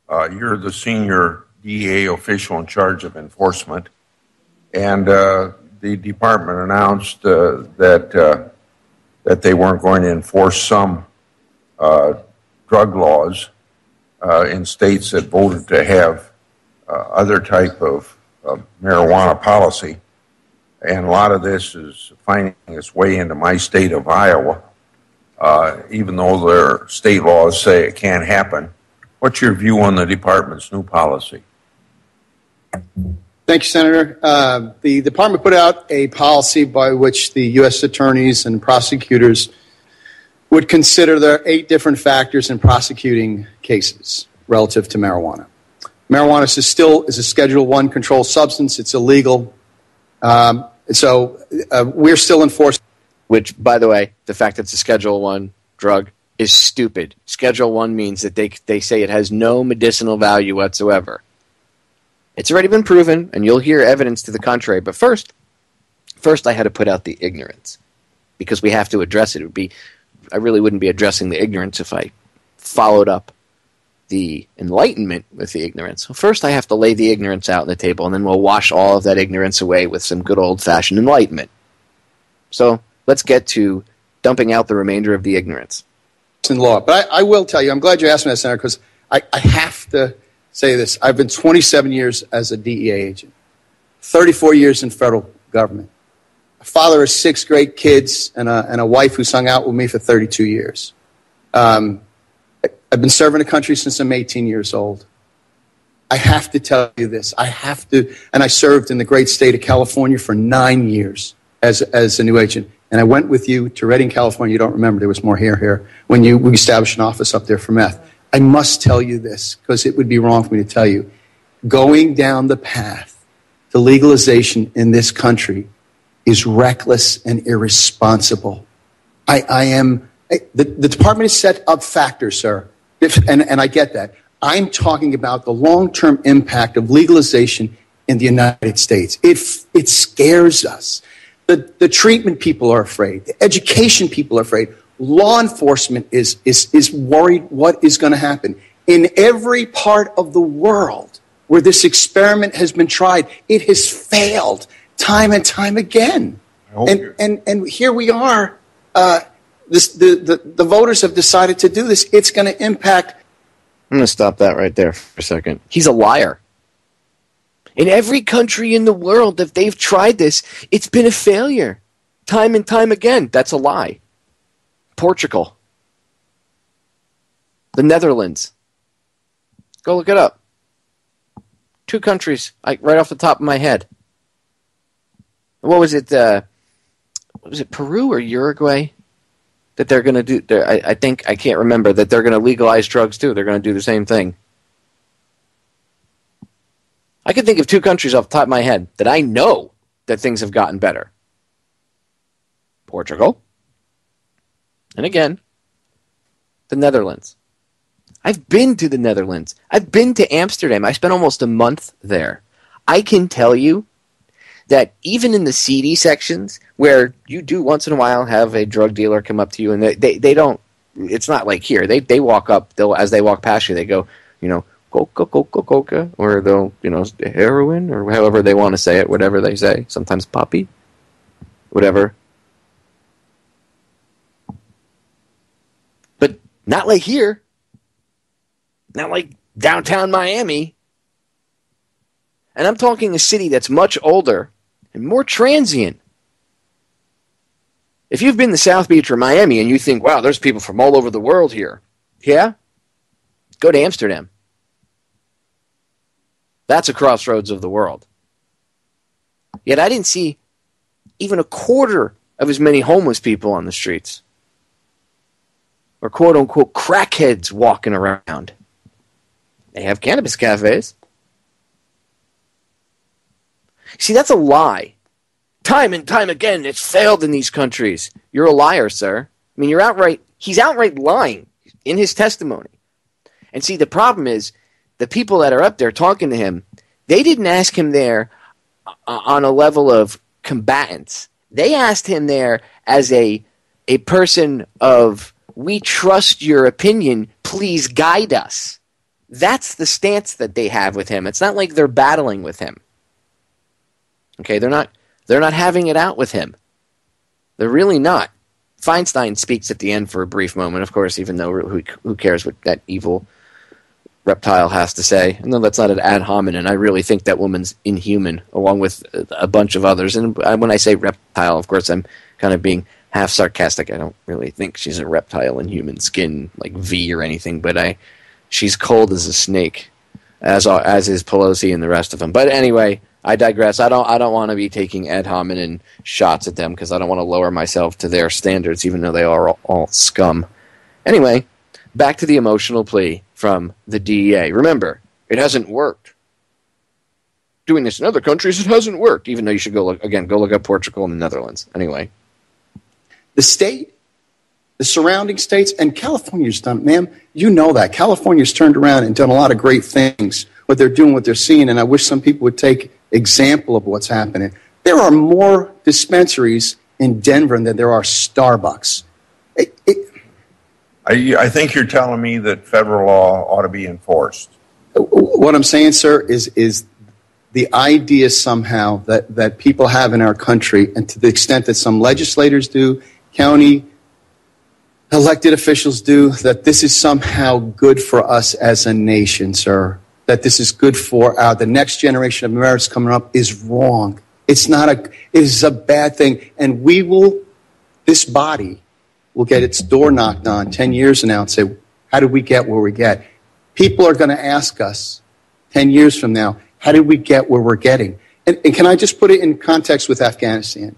Speaker 8: You're the senior DEA official in charge of enforcement, and the department announced that they weren't going to enforce some drug laws in states that voted to have other type of marijuana policy. And a lot of this is finding its way into my state of Iowa, even though their state laws say it can't happen. What's your view on the department's new policy?
Speaker 9: Thank you, Senator. The department put out a policy by which the U.S. attorneys and prosecutors would consider there are 8 different factors in prosecuting cases relative to marijuana. Marijuana is a Schedule I controlled substance. It's illegal. So we're still enforcing.
Speaker 4: Which, by the way, the fact that it's a Schedule I drug is stupid. Schedule I means that they say it has no medicinal value whatsoever. It's already been proven, and you'll hear evidence to the contrary. But first I had to put out the ignorance, because we have to address it. I really wouldn't be addressing the ignorance if I followed up the enlightenment with the ignorance. So first I have to lay the ignorance out on the table, and then we'll wash all of that ignorance away with some good old-fashioned enlightenment. So let's get to dumping out the remainder of the ignorance.
Speaker 9: In law. But I will tell you, I'm glad you asked me that, Senator, because I have to say this. I've been 27 years as a DEA agent, 34 years in federal government. A father of 6 great kids and a wife who's hung out with me for 32 years. I've been serving the country since I'm 18 years old. I have to tell you this. And I served in the great state of California for 9 years as a new agent. And I went with you to Redding, California. You don't remember, there was more hair here, when we established an office up there for meth. I must tell you this, because it would be wrong for me to tell you. Going down the path to legalization in this country is reckless and irresponsible. The department has set up factors, sir, and I get that. I'm talking about the long-term impact of legalization in the United States. It scares us. The treatment people are afraid. The education people are afraid. Law enforcement is worried what is going to happen. In every part of the world where this experiment has been tried, it has failed time and time again. And here we are. The voters have decided to do this. It's going to impact.
Speaker 4: I'm going to stop that right there for a second. He's a liar. In every country in the world, if they've tried this, it's been a failure. Time and time again. That's a lie. Portugal. The Netherlands. Go look it up. 2 countries, right off the top of my head. What was it? Peru or Uruguay? That they're going to do. I can't remember, that they're going to legalize drugs too. They're going to do the same thing. I can think of 2 countries off the top of my head that I know that things have gotten better. Portugal. And again, the Netherlands. I've been to the Netherlands. I've been to Amsterdam. I spent almost a month there. I can tell you that even in the seedy sections, where you do once in a while have a drug dealer come up to you, and they don't, it's not like here. They walk up, as they walk past you, they go, coca, or they'll, heroin, or however they want to say it, whatever they say. Sometimes poppy, whatever. But not like here. Not like downtown Miami. And I'm talking a city that's much older and more transient. If you've been to South Beach or Miami and you think, wow, there's people from all over the world here. Yeah? Go to Amsterdam. That's a crossroads of the world. Yet I didn't see even a quarter of as many homeless people on the streets. Or quote-unquote crackheads walking around. They have cannabis cafes. See, that's a lie. Time and time again, it's failed in these countries. You're a liar, sir. I mean, he's outright lying in his testimony. And see, the problem is the people that are up there talking to him, they didn't ask him there on a level of combatants. They asked him there as a person of, we trust your opinion, please guide us. That's the stance that they have with him. It's not like they're battling with him. Okay, they're not having it out with him. They're really not. Feinstein speaks at the end for a brief moment, of course, even though who cares what that evil reptile has to say. No, that's not an ad hominem. I really think that woman's inhuman, along with a bunch of others. And when I say reptile, of course, I'm kind of being half sarcastic. I don't really think she's a reptile in human skin, like V or anything, but she's cold as a snake, as is Pelosi and the rest of them. But anyway, I digress. I don't want to be taking ad hominem shots at them because I don't want to lower myself to their standards, even though they are all scum. Anyway, back to the emotional plea from the DEA. Remember, it hasn't worked. Doing this in other countries, it hasn't worked, even though you should go look up Portugal and the Netherlands. Anyway.
Speaker 9: The state, the surrounding states, and California's done, ma'am, you know that. California's turned around and done a lot of great things, what they're doing, what they're seeing, and I wish some people would take example of what's happening. There are more dispensaries in Denver than there are Starbucks.
Speaker 8: I think you're telling me that federal law ought to be enforced.
Speaker 9: What I'm saying, sir, is the idea somehow that people have in our country, and to the extent that some legislators do, county elected officials do, that this is somehow good for us as a nation, sir. That this is good for the next generation of Americans coming up is wrong. It is a bad thing. And this body will get its door knocked on 10 years from now and say, how did we get where we get? People are going to ask us 10 years from now, how did we get where we're getting? And can I just put it in context with Afghanistan?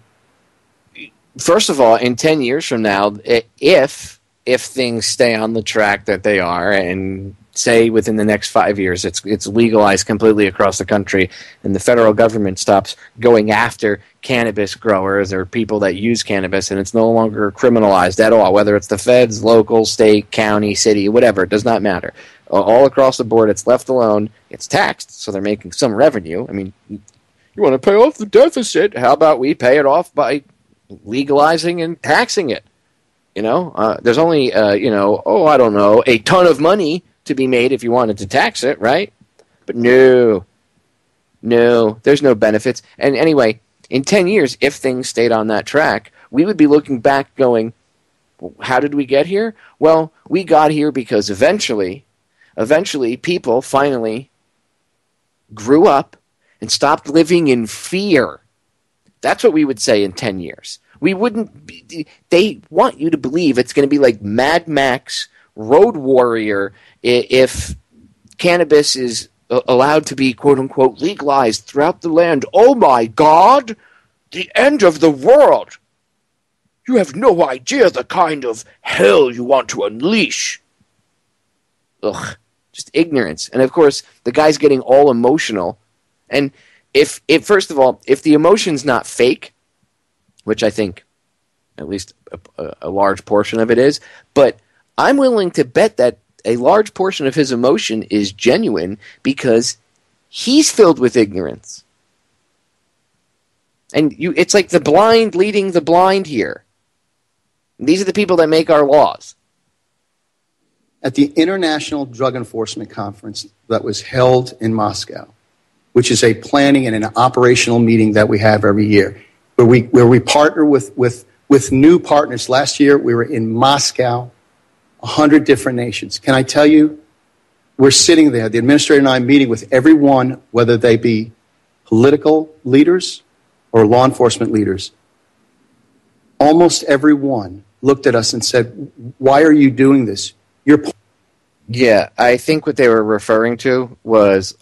Speaker 4: First of all, in 10 years from now, if things stay on the track that they are, and say within the next 5 years it's legalized completely across the country, and the federal government stops going after cannabis growers or people that use cannabis, and it's no longer criminalized at all, whether it's the feds, local, state, county, city, whatever, it does not matter. All across the board, it's left alone, it's taxed, so they're making some revenue. I mean, you want to pay off the deficit, how about we pay it off by legalizing and taxing it? There's only, I don't know, a ton of money to be made if you wanted to tax it, right? But no, there's no benefits. And anyway, in 10 years, if things stayed on that track, we would be looking back going, how did we get here? Well, we got here because eventually people finally grew up and stopped living in fear. That's what we would say in 10 years. They want you to believe it's going to be like Mad Max, Road Warrior, if cannabis is allowed to be, quote-unquote, legalized throughout the land. Oh, my God! The end of the world! You have no idea the kind of hell you want to unleash. Ugh, just ignorance. And, of course, the guy's getting all emotional. And if first of all, if the emotion's not fake, which I think at least a large portion of it is, but I'm willing to bet that a large portion of his emotion is genuine because he's filled with ignorance. And it's like the blind leading the blind here. These are the people that make our laws.
Speaker 9: At the International Drug Enforcement Conference that was held in Moscow, which is a planning and an operational meeting that we have every year, where we partner with new partners. Last year, we were in Moscow, 100 different nations. Can I tell you, we're sitting there, the administrator and I meeting with everyone, whether they be political leaders or law enforcement leaders. Almost everyone looked at us and said, why are you doing this?
Speaker 4: Yeah, I think what they were referring to was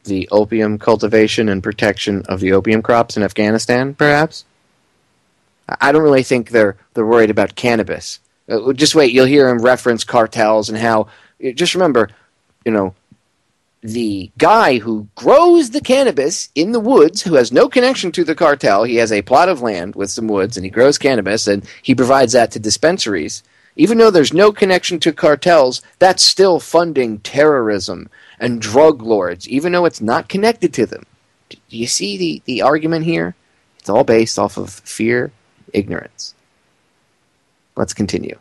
Speaker 4: the opium cultivation and protection of the opium crops in Afghanistan, perhaps. I don't really think they're worried about cannabis. Just wait, you'll hear him reference cartels and how. Just remember, the guy who grows the cannabis in the woods, who has no connection to the cartel, he has a plot of land with some woods, and he grows cannabis, and he provides that to dispensaries. Even though there's no connection to cartels, that's still funding terrorism and drug lords, even though it's not connected to them. Do you see the argument here? It's all based off of fear, ignorance. Let's continue.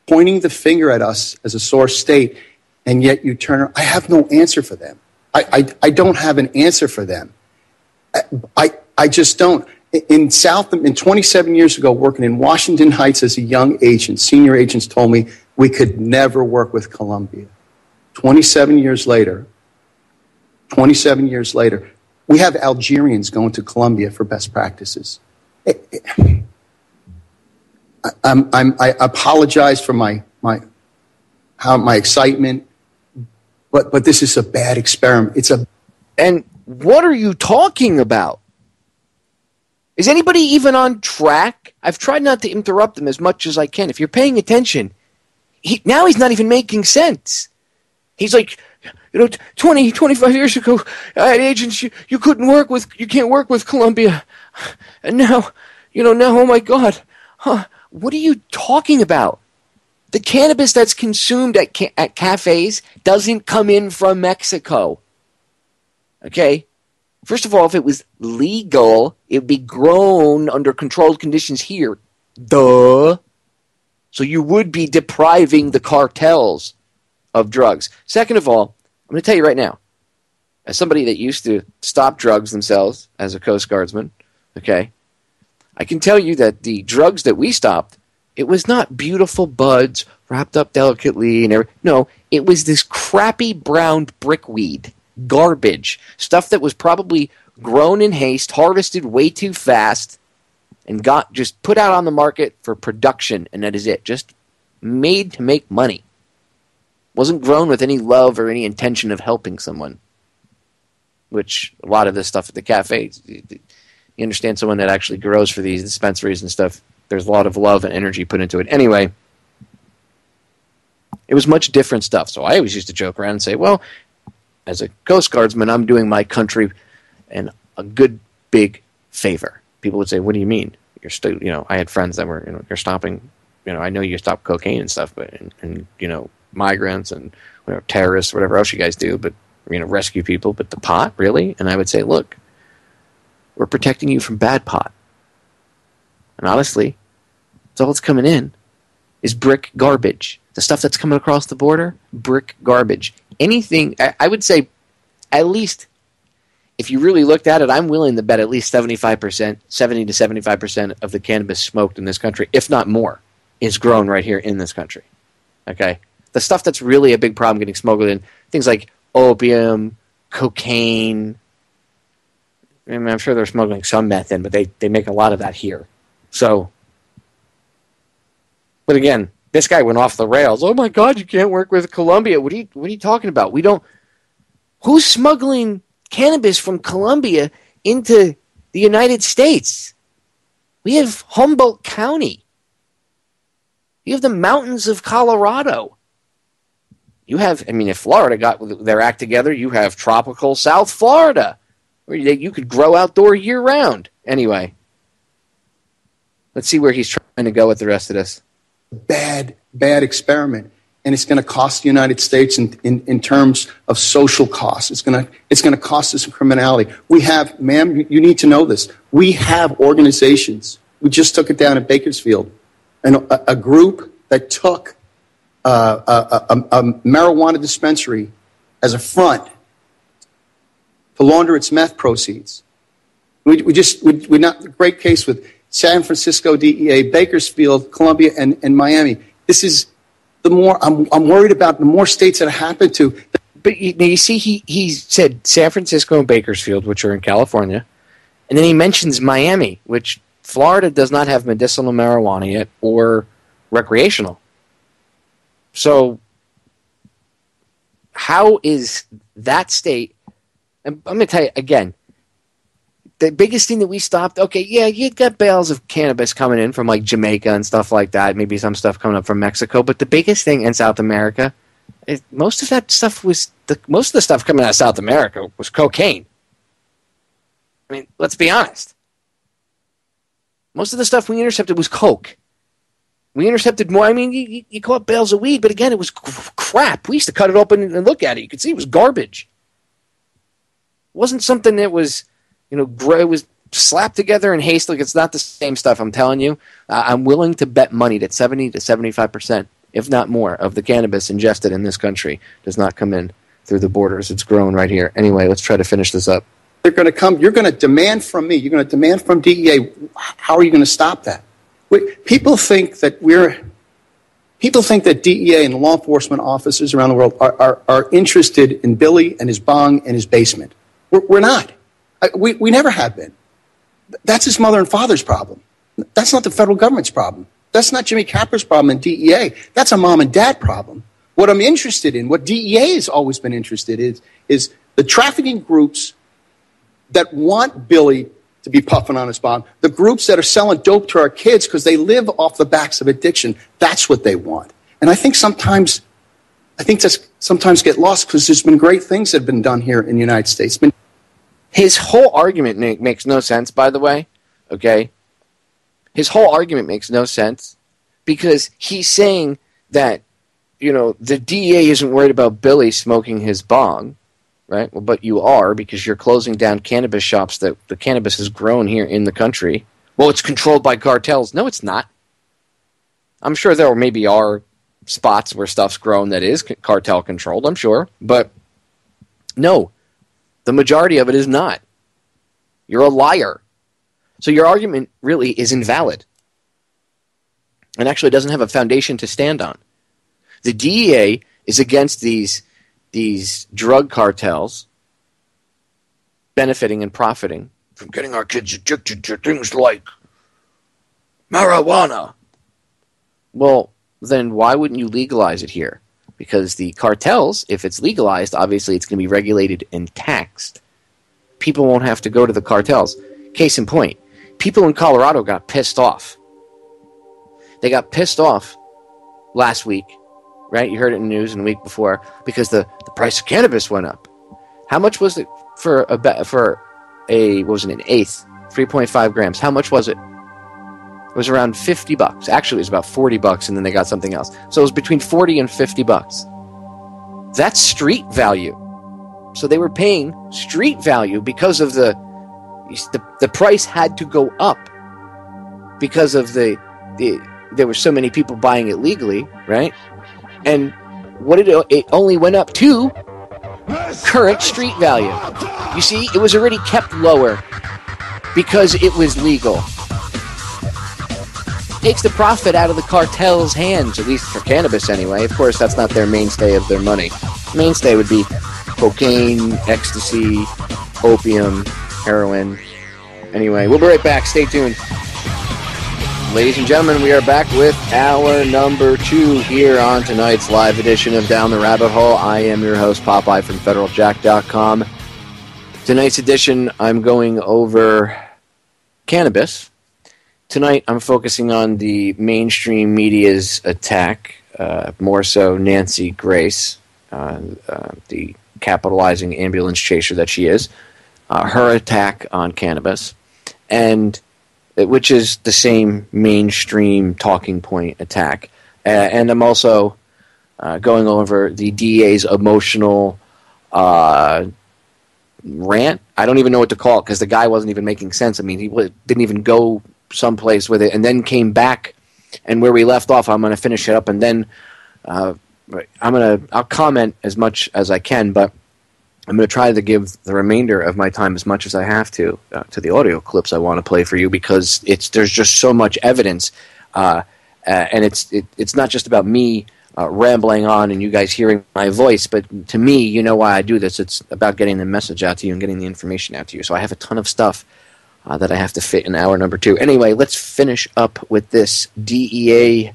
Speaker 9: Pointing the finger at us as a source state, and yet you turn. I have no answer for them. I don't have an answer for them. I just don't. In 27 years ago, working in Washington Heights as a young agent, senior agents told me we could never work with Colombia. 27 years later, we have Algerians going to Colombia for best practices. I apologize for my excitement, but this is a bad experiment.
Speaker 4: And what are you talking about? Is anybody even on track? I've tried not to interrupt them as much as I can. If you're paying attention, now he's not even making sense. He's like, 20, 25 years ago, I had agents you can't work with Colombia. And now, oh my God. Huh, what are you talking about? The cannabis that's consumed at cafes doesn't come in from Mexico. Okay? First of all, if it was legal, it would be grown under controlled conditions here. Duh. So you would be depriving the cartels of drugs. Second of all, I'm going to tell you right now, as somebody that used to stop drugs themselves as a Coast Guardsman, okay, I can tell you that the drugs that we stopped, it was not beautiful buds wrapped up delicately and everything. No, it was this crappy brown brickweed. Garbage. Stuff that was probably grown in haste, harvested way too fast, and got just put out on the market for production, and that is it. Just made to make money. Wasn't grown with any love or any intention of helping someone. Which, a lot of this stuff at the cafes, you understand someone that actually grows for these dispensaries and stuff, there's a lot of love and energy put into it. Anyway, it was much different stuff. So I always used to joke around and say, well, as a Coast Guardsman, I'm doing my country a good big favor. People would say, "What do you mean? You're still, I had friends that were, you're stopping, I know you stop cocaine and stuff, but and migrants and terrorists, whatever else you guys do, but rescue people. But the pot, really?" And I would say, "Look, we're protecting you from bad pot. And honestly, it's all that's coming in is brick garbage. The stuff that's coming across the border, brick garbage." Anything, I would say, at least, if you really looked at it, I'm willing to bet at least 70 to 75% of the cannabis smoked in this country, if not more, is grown right here in this country. Okay? The stuff that's really a big problem getting smuggled in, things like opium, cocaine. I'm sure they're smuggling some meth in, but they make a lot of that here. So, but again, this guy went off the rails. Oh my God, you can't work with Colombia. What are you talking about? Who's smuggling cannabis from Colombia into the United States? We have Humboldt County. You have the mountains of Colorado. You have, if Florida got their act together, you have tropical South Florida, where you could grow outdoor year round. Anyway, let's see where he's trying to go with the rest of this.
Speaker 9: Bad experiment, and it's going to cost the United States in terms of social costs. It's going to cost us in criminality. We have, ma'am, you need to know this. We have organizations. We just took it down in Bakersfield, and a group that took a marijuana dispensary as a front to launder its meth proceeds. We're not a great case with San Francisco DEA, Bakersfield, Columbia, and Miami. This is the more I'm worried about the more states that it happened to.
Speaker 4: But you see, he said San Francisco and Bakersfield, which are in California, and then he mentions Miami, which Florida does not have medicinal marijuana yet or recreational. So how is that state? I'm going to tell you again. The biggest thing that we stopped, okay, yeah, you got bales of cannabis coming in from like Jamaica and stuff like that, maybe some stuff coming up from Mexico, but the biggest thing in South America most of that stuff most of the stuff coming out of South America was cocaine. I mean, let's be honest. Most of the stuff we intercepted was coke. We intercepted more. I mean, you caught bales of weed, but again, it was crap. We used to cut it open and look at it. You could see it was garbage. It wasn't something that was, it was slapped together in haste. Like, it's not the same stuff, I'm telling you. I'm willing to bet money that 70 to 75%, if not more, of the cannabis ingested in this country does not come in through the borders. It's grown right here. Anyway, let's try to finish this up.
Speaker 9: They're going to come. You're going to demand from me. You're going to demand from DEA. How are you going to stop that? People think that DEA and law enforcement officers around the world are interested in Billy and his bong and his basement. We're not. We never have been. That's his mother and father's problem. That's not the federal government's problem. That's not Jimmy Capra's problem in DEA. That's a mom and dad problem. What I'm interested in, what DEA has always been interested in, is the trafficking groups that want Billy to be puffing on his bong, the groups that are selling dope to our kids because they live off the backs of addiction. That's what they want. And I think sometimes get lost because there's been great things that have been done here in the United States.
Speaker 4: His whole argument makes no sense, by the way, okay? His whole argument makes no sense because he's saying that, the DEA isn't worried about Billy smoking his bong, right? Well, but you are, because you're closing down cannabis shops that the cannabis has grown here in the country. Well, it's controlled by cartels. No, it's not. I'm sure there maybe are spots where stuff's grown that is cartel controlled, I'm sure. But no, the majority of it is not. You're a liar. So your argument really is invalid and actually doesn't have a foundation to stand on. The DEA is against these drug cartels benefiting and profiting from getting our kids addicted to things like marijuana. Well, then why wouldn't you legalize it here? Because the cartels, if it's legalized, obviously it's going to be regulated and taxed. People won't have to go to the cartels. Case in point, people in Colorado got pissed off. They got pissed off last week, right? You heard it in the news in the week before because the price of cannabis went up. How much was it for an eighth, 3.5 grams? How much was it? It was around $50. Actually, it was about $40, and then they got something else. So it was between $40 and $50. That's street value. So they were paying street value because of the price had to go up because of there were so many people buying it legally, right? And it only went up to current street value. You see, it was already kept lower because it was legal. Takes the profit out of the cartel's hands, at least for cannabis anyway. Of course, that's not their mainstay of their money. Mainstay would be cocaine, ecstasy, opium, heroin. Anyway, we'll be right back. Stay tuned. Ladies and gentlemen, we are back with hour number 2 here on tonight's live edition of Down the Rabbit Hole. I am your host, Popeye from FederalJack.com. Tonight's edition, I'm going over cannabis. Tonight, I'm focusing on the mainstream media's attack, more so Nancy Grace, the capitalizing ambulance chaser that she is, her attack on cannabis, and which is the same mainstream talking point attack. And I'm also going over the DA's emotional rant. I don't even know what to call it because the guy wasn't even making sense. I mean, he didn't even go someplace with it and then came back. And where we left off, I'm going to finish it up, and then I'll comment as much as I can, but I'm going to try to give the remainder of my time as much as I have to the audio clips I want to play for you because there's just so much evidence, and it's not just about me rambling on and you guys hearing my voice, but to me, you know why I do this. It's about getting the message out to you and getting the information out to you. So I have a ton of stuff that I have to fit in hour number 2. Anyway, let's finish up with this DEA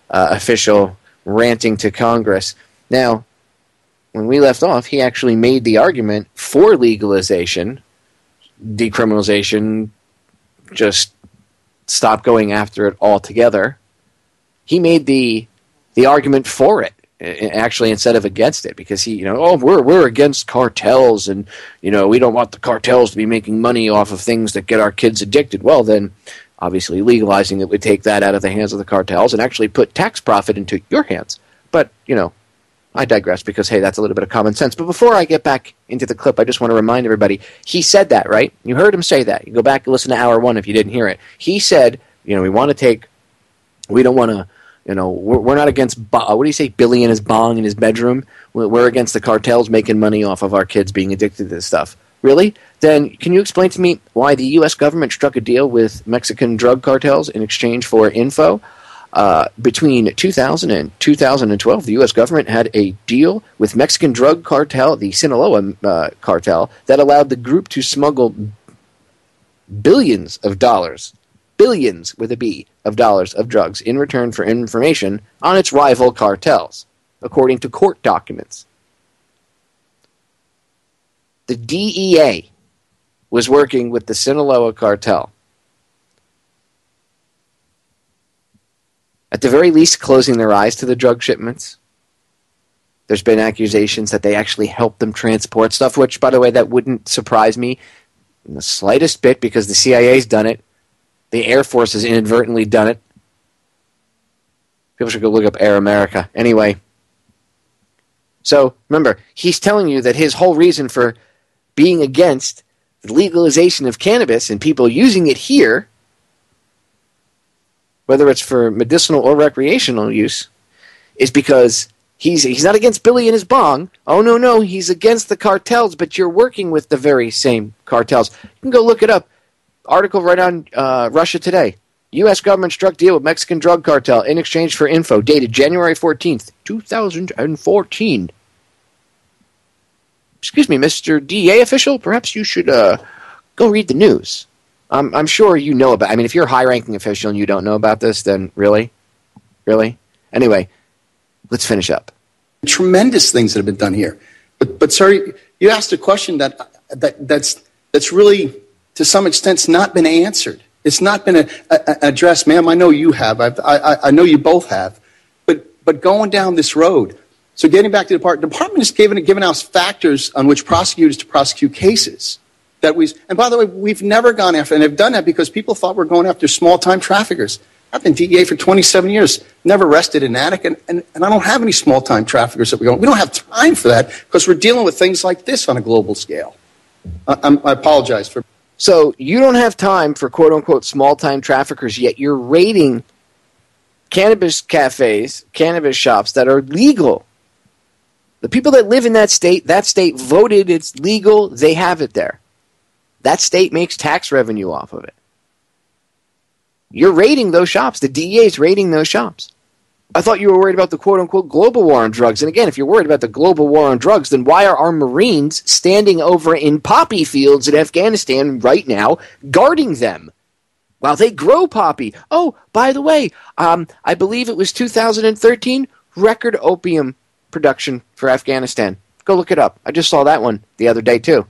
Speaker 4: official ranting to Congress. Now, when we left off, he actually made the argument for legalization, decriminalization, just stop going after it altogether. He made the argument for it. actually, instead of against it, because we're against cartels, and we don't want the cartels to be making money off of things that get our kids addicted. Well, then obviously legalizing it would take that out of the hands of the cartels and actually put tax profit into your hands. But I digress, because hey, that's a little bit of common sense. But before I get back into the clip, I just want to remind everybody, he said that, right? You heard him say that. You go back and listen to hour 1 if you didn't hear it. He said, we don't want to, we're not against, what do you say, Billy and his bong in his bedroom? We're against the cartels making money off of our kids being addicted to this stuff. Really? Then can you explain to me why the U.S. government struck a deal with Mexican drug cartels in exchange for info? Between 2000 and 2012, the U.S. government had a deal with Mexican drug cartel, the Sinaloa cartel, that allowed the group to smuggle billions of dollars, billions with a B, of dollars of drugs in return for information on its rival cartels, according to court documents. The DEA was working with the Sinaloa cartel, at the very least closing their eyes to the drug shipments. There's been accusations that they actually helped them transport stuff, which, by the way, that wouldn't surprise me in the slightest bit, because the CIA's done it. The Air Force has inadvertently done it. People should go look up Air America. Anyway. So, remember, he's telling you that his whole reason for being against the legalization of cannabis and people using it here, whether it's for medicinal or recreational use, is because he's not against Billy and his bong. Oh, no, he's against the cartels, but you're working with the very same cartels. You can go look it up. Article right on Russia Today. U.S. government struck deal with Mexican drug cartel in exchange for info, dated January 14th, 2014. Excuse me, Mr. DEA official, perhaps you should go read the news. I'm sure you know about it. I mean, if you're a high-ranking official and you don't know about this, then really? Really? Anyway, let's finish up.
Speaker 9: Tremendous things that have been done here. But sir, you asked a question that's really, to some extent, not been answered. It's not been addressed. Ma'am, I know you have. I know you both have. But going down this road, so getting back to the department has given us factors on which prosecutors to prosecute cases. And by the way, we've never gone after, and have done that because people thought we're going after small-time traffickers. I've been DEA for 27 years, never arrested an addict, and I don't have any small-time traffickers that we don't have time for that because we're dealing with things like this on a global scale. I apologize for.
Speaker 4: So you don't have time for quote-unquote small-time traffickers, yet you're raiding cannabis cafes, cannabis shops that are legal. The people that live in that state voted it's legal, they have it there. That state makes tax revenue off of it. You're raiding those shops. The DEA is raiding those shops. I thought you were worried about the quote-unquote global war on drugs. And again, if you're worried about the global war on drugs, then why are our Marines standing over in poppy fields in Afghanistan right now, guarding them while they grow poppy? Oh, by the way, I believe it was 2013, record opium production for Afghanistan. Go look it up. I just saw that one the other day, too.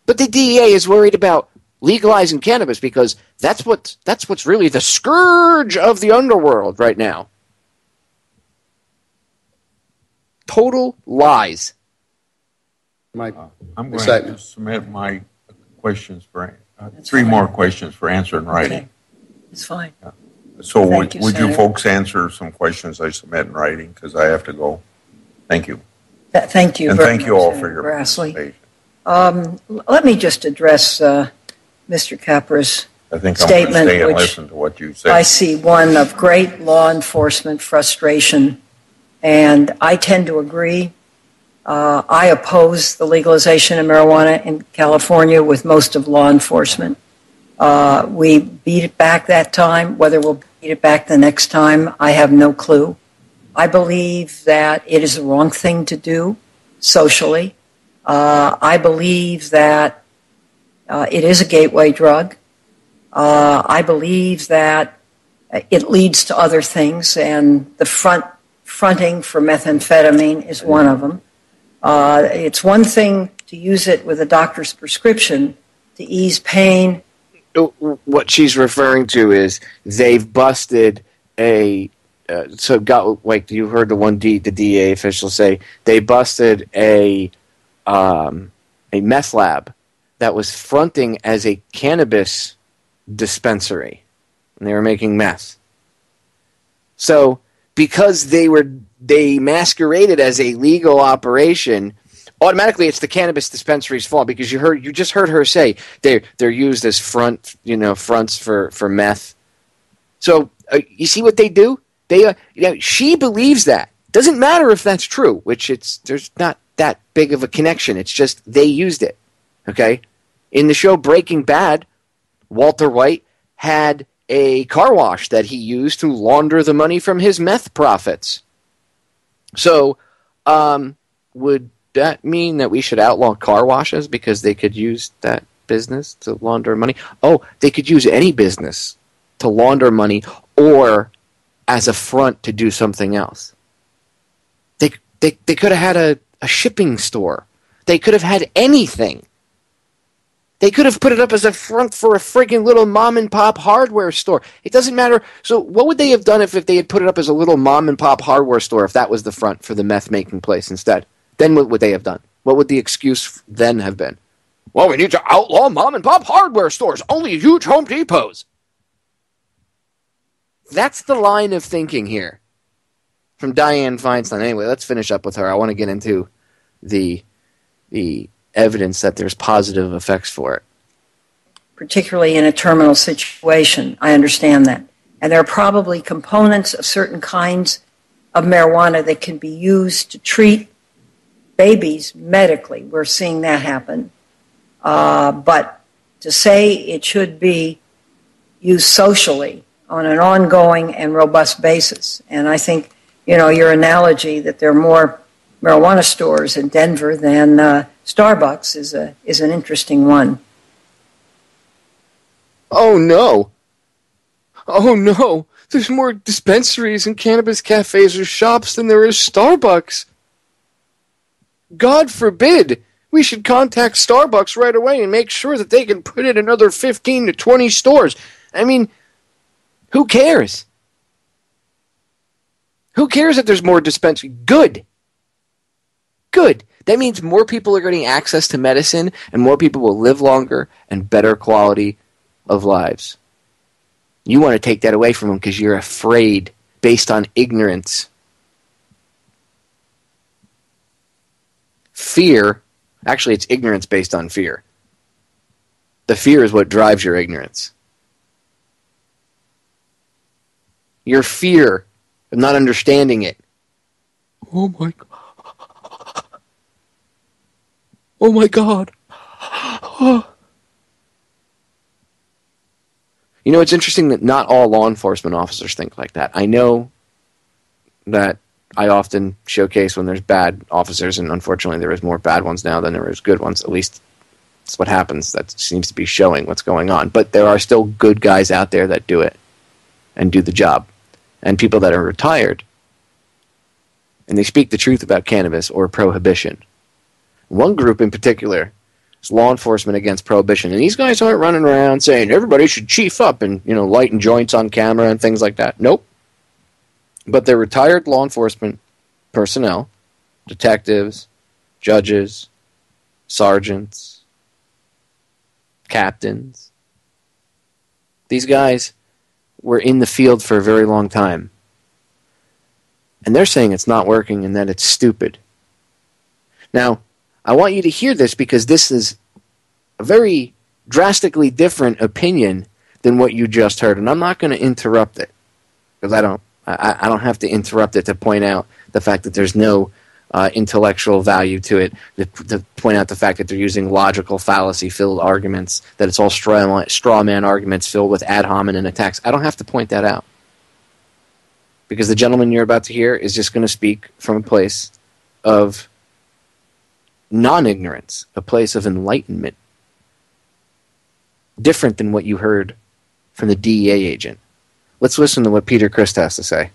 Speaker 4: But the DEA is worried about legalizing cannabis because that's what's really the scourge of the underworld right now. Total lies.
Speaker 8: I'm going to submit my questions for three more questions for answer in writing.
Speaker 10: Okay. It's fine.
Speaker 8: So would you folks answer some questions I submit in writing because I have to go? Thank you.
Speaker 10: Thank you.
Speaker 8: And
Speaker 10: very
Speaker 8: thank
Speaker 10: much,
Speaker 8: you all
Speaker 10: Senator
Speaker 8: for your
Speaker 10: Grassley.
Speaker 8: participation.
Speaker 10: Let me just address Mr. Capra's
Speaker 8: I think
Speaker 10: statement,
Speaker 8: I'm going to stay and
Speaker 10: which
Speaker 8: listen to what you say.
Speaker 10: I see one of great law enforcement frustration, and I tend to agree. I oppose the legalization of marijuana in California with most of law enforcement. We beat it back that time. Whether we'll beat it back the next time, I have no clue. I believe that it is the wrong thing to do socially. I believe that it is a gateway drug. I believe that it leads to other things, and the fronting for methamphetamine is one of them. It's one thing to use it with a doctor's prescription to ease pain.
Speaker 4: What she's referring to is they've busted a you heard the DEA official say they busted a meth lab that was fronting as a cannabis dispensary, and they were making meth. So because they masqueraded as a legal operation, automatically it's the cannabis dispensary's fault, because you just heard her say they're used as fronts for meth. So you see what they do? She believes that. Doesn't matter if that's true, which there's not that big of a connection. It's just they used it. Okay? In the show Breaking Bad, Walter White had a car wash that he used to launder the money from his meth profits. So, would that mean that we should outlaw car washes because they could use that business to launder money? Oh, they could use any business to launder money or as a front to do something else. They could have had a shipping store. They could have had anything. They could have put it up as a front for a friggin' little mom-and-pop hardware store. It doesn't matter. So what would they have done if they had put it up as a little mom-and-pop hardware store if that was the front for the meth-making place instead? Then what would they have done? What would the excuse then have been? Well, we need to outlaw mom-and-pop hardware stores. Only huge Home Depots. That's the line of thinking here from Dianne Feinstein. Anyway, let's finish up with her. I want to get into the evidence that there's positive effects for it.
Speaker 10: Particularly in a terminal situation, I understand that. And there are probably components of certain kinds of marijuana that can be used to treat babies medically. We're seeing that happen. But to say it should be used socially on an ongoing and robust basis, and I think, your analogy that there are more marijuana stores in Denver than Starbucks is an interesting one.
Speaker 4: Oh no! There's more dispensaries and cannabis cafes or shops than there is Starbucks. God forbid! We should contact Starbucks right away and make sure that they can put in another 15 to 20 stores. I mean, who cares? Who cares that there's more dispensaries? Good. That means more people are getting access to medicine and more people will live longer and better quality of lives. You want to take that away from them because you're afraid based on ignorance. Fear, actually it's ignorance based on fear. The fear is what drives your ignorance. Your fear of not understanding it. Oh my God. Oh my God. It's interesting that not all law enforcement officers think like that. I know that I often showcase when there's bad officers, and unfortunately there is more bad ones now than there is good ones. At least that's what happens. That seems to be showing what's going on. But there are still good guys out there that do it and do the job. And people that are retired, and they speak the truth about cannabis or prohibition. One group in particular is law enforcement against prohibition. And these guys aren't running around saying everybody should chief up and, lighting joints on camera and things like that. Nope. But they're retired law enforcement personnel, detectives, judges, sergeants, captains. These guys were in the field for a very long time. And they're saying it's not working and that it's stupid. Now, I want you to hear this because this is a very drastically different opinion than what you just heard. And I'm not going to interrupt it because I don't have to interrupt it to point out the fact that there's no intellectual value to it, to point out the fact that they're using logical fallacy-filled arguments, that it's all straw man arguments filled with ad hominem attacks. I don't have to point that out. Because the gentleman you're about to hear is just going to speak from a place of non-ignorance, a place of enlightenment. Different than what you heard from the DEA agent. Let's listen to what Peter Christ has to say.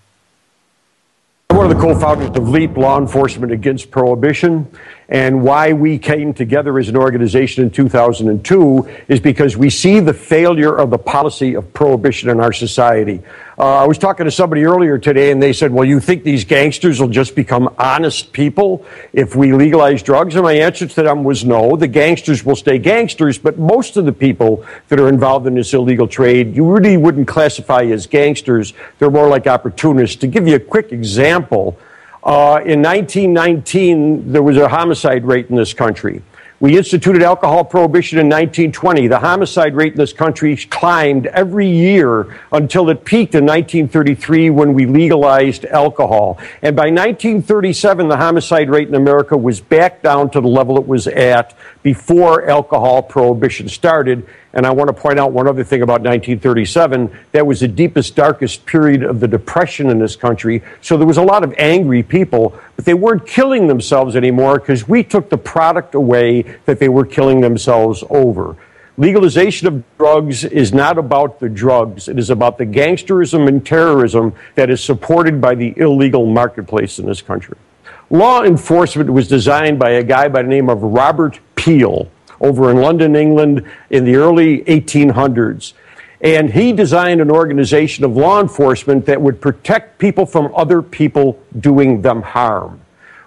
Speaker 11: I'm one of the co-founders of L.E.A.P, Law Enforcement Against Prohibition, And why we came together as an organization in 2002 is because we see the failure of the policy of prohibition in our society. I was talking to somebody earlier today, and they said, well, you think these gangsters will just become honest people if we legalize drugs? And my answer to them was no. The gangsters will stay gangsters, but most of the people that are involved in this illegal trade, you really wouldn't classify as gangsters. They're more like opportunists. To give you a quick example, in 1919, there was a homicide rate in this country. We instituted alcohol prohibition in 1920. The homicide rate in this country climbed every year until it peaked in 1933 when we legalized alcohol. And by 1937, the homicide rate in America was back down to the level it was at before alcohol prohibition started. And I want to point out one other thing about 1937. That was the deepest, darkest period of the Depression in this country. So there was a lot of angry people, but they weren't killing themselves anymore because we took the product away that they were killing themselves over. Legalization of drugs is not about the drugs. It is about the gangsterism and terrorism that is supported by the illegal marketplace in this country. Law enforcement was designed by a guy by the name of Robert Peel over in London, England in the early 1800s. And he designed an organization of law enforcement that would protect people from other people doing them harm.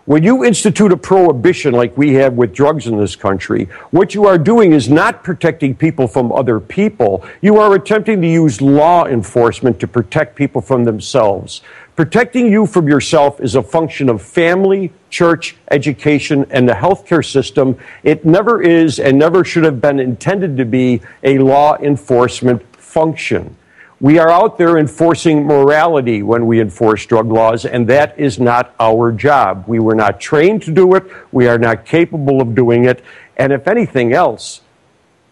Speaker 11: When you institute a prohibition like we have with drugs in this country, what you are doing is not protecting people from other people. You are attempting to use law enforcement to protect people from themselves. Protecting you from yourself is a function of family, church, education, and the healthcare system. It never is and never should have been intended to be a law enforcement function. We are out there enforcing morality when we enforce drug laws, and that is not our job. We were not trained to do it. We are not capable of doing it. And if anything else,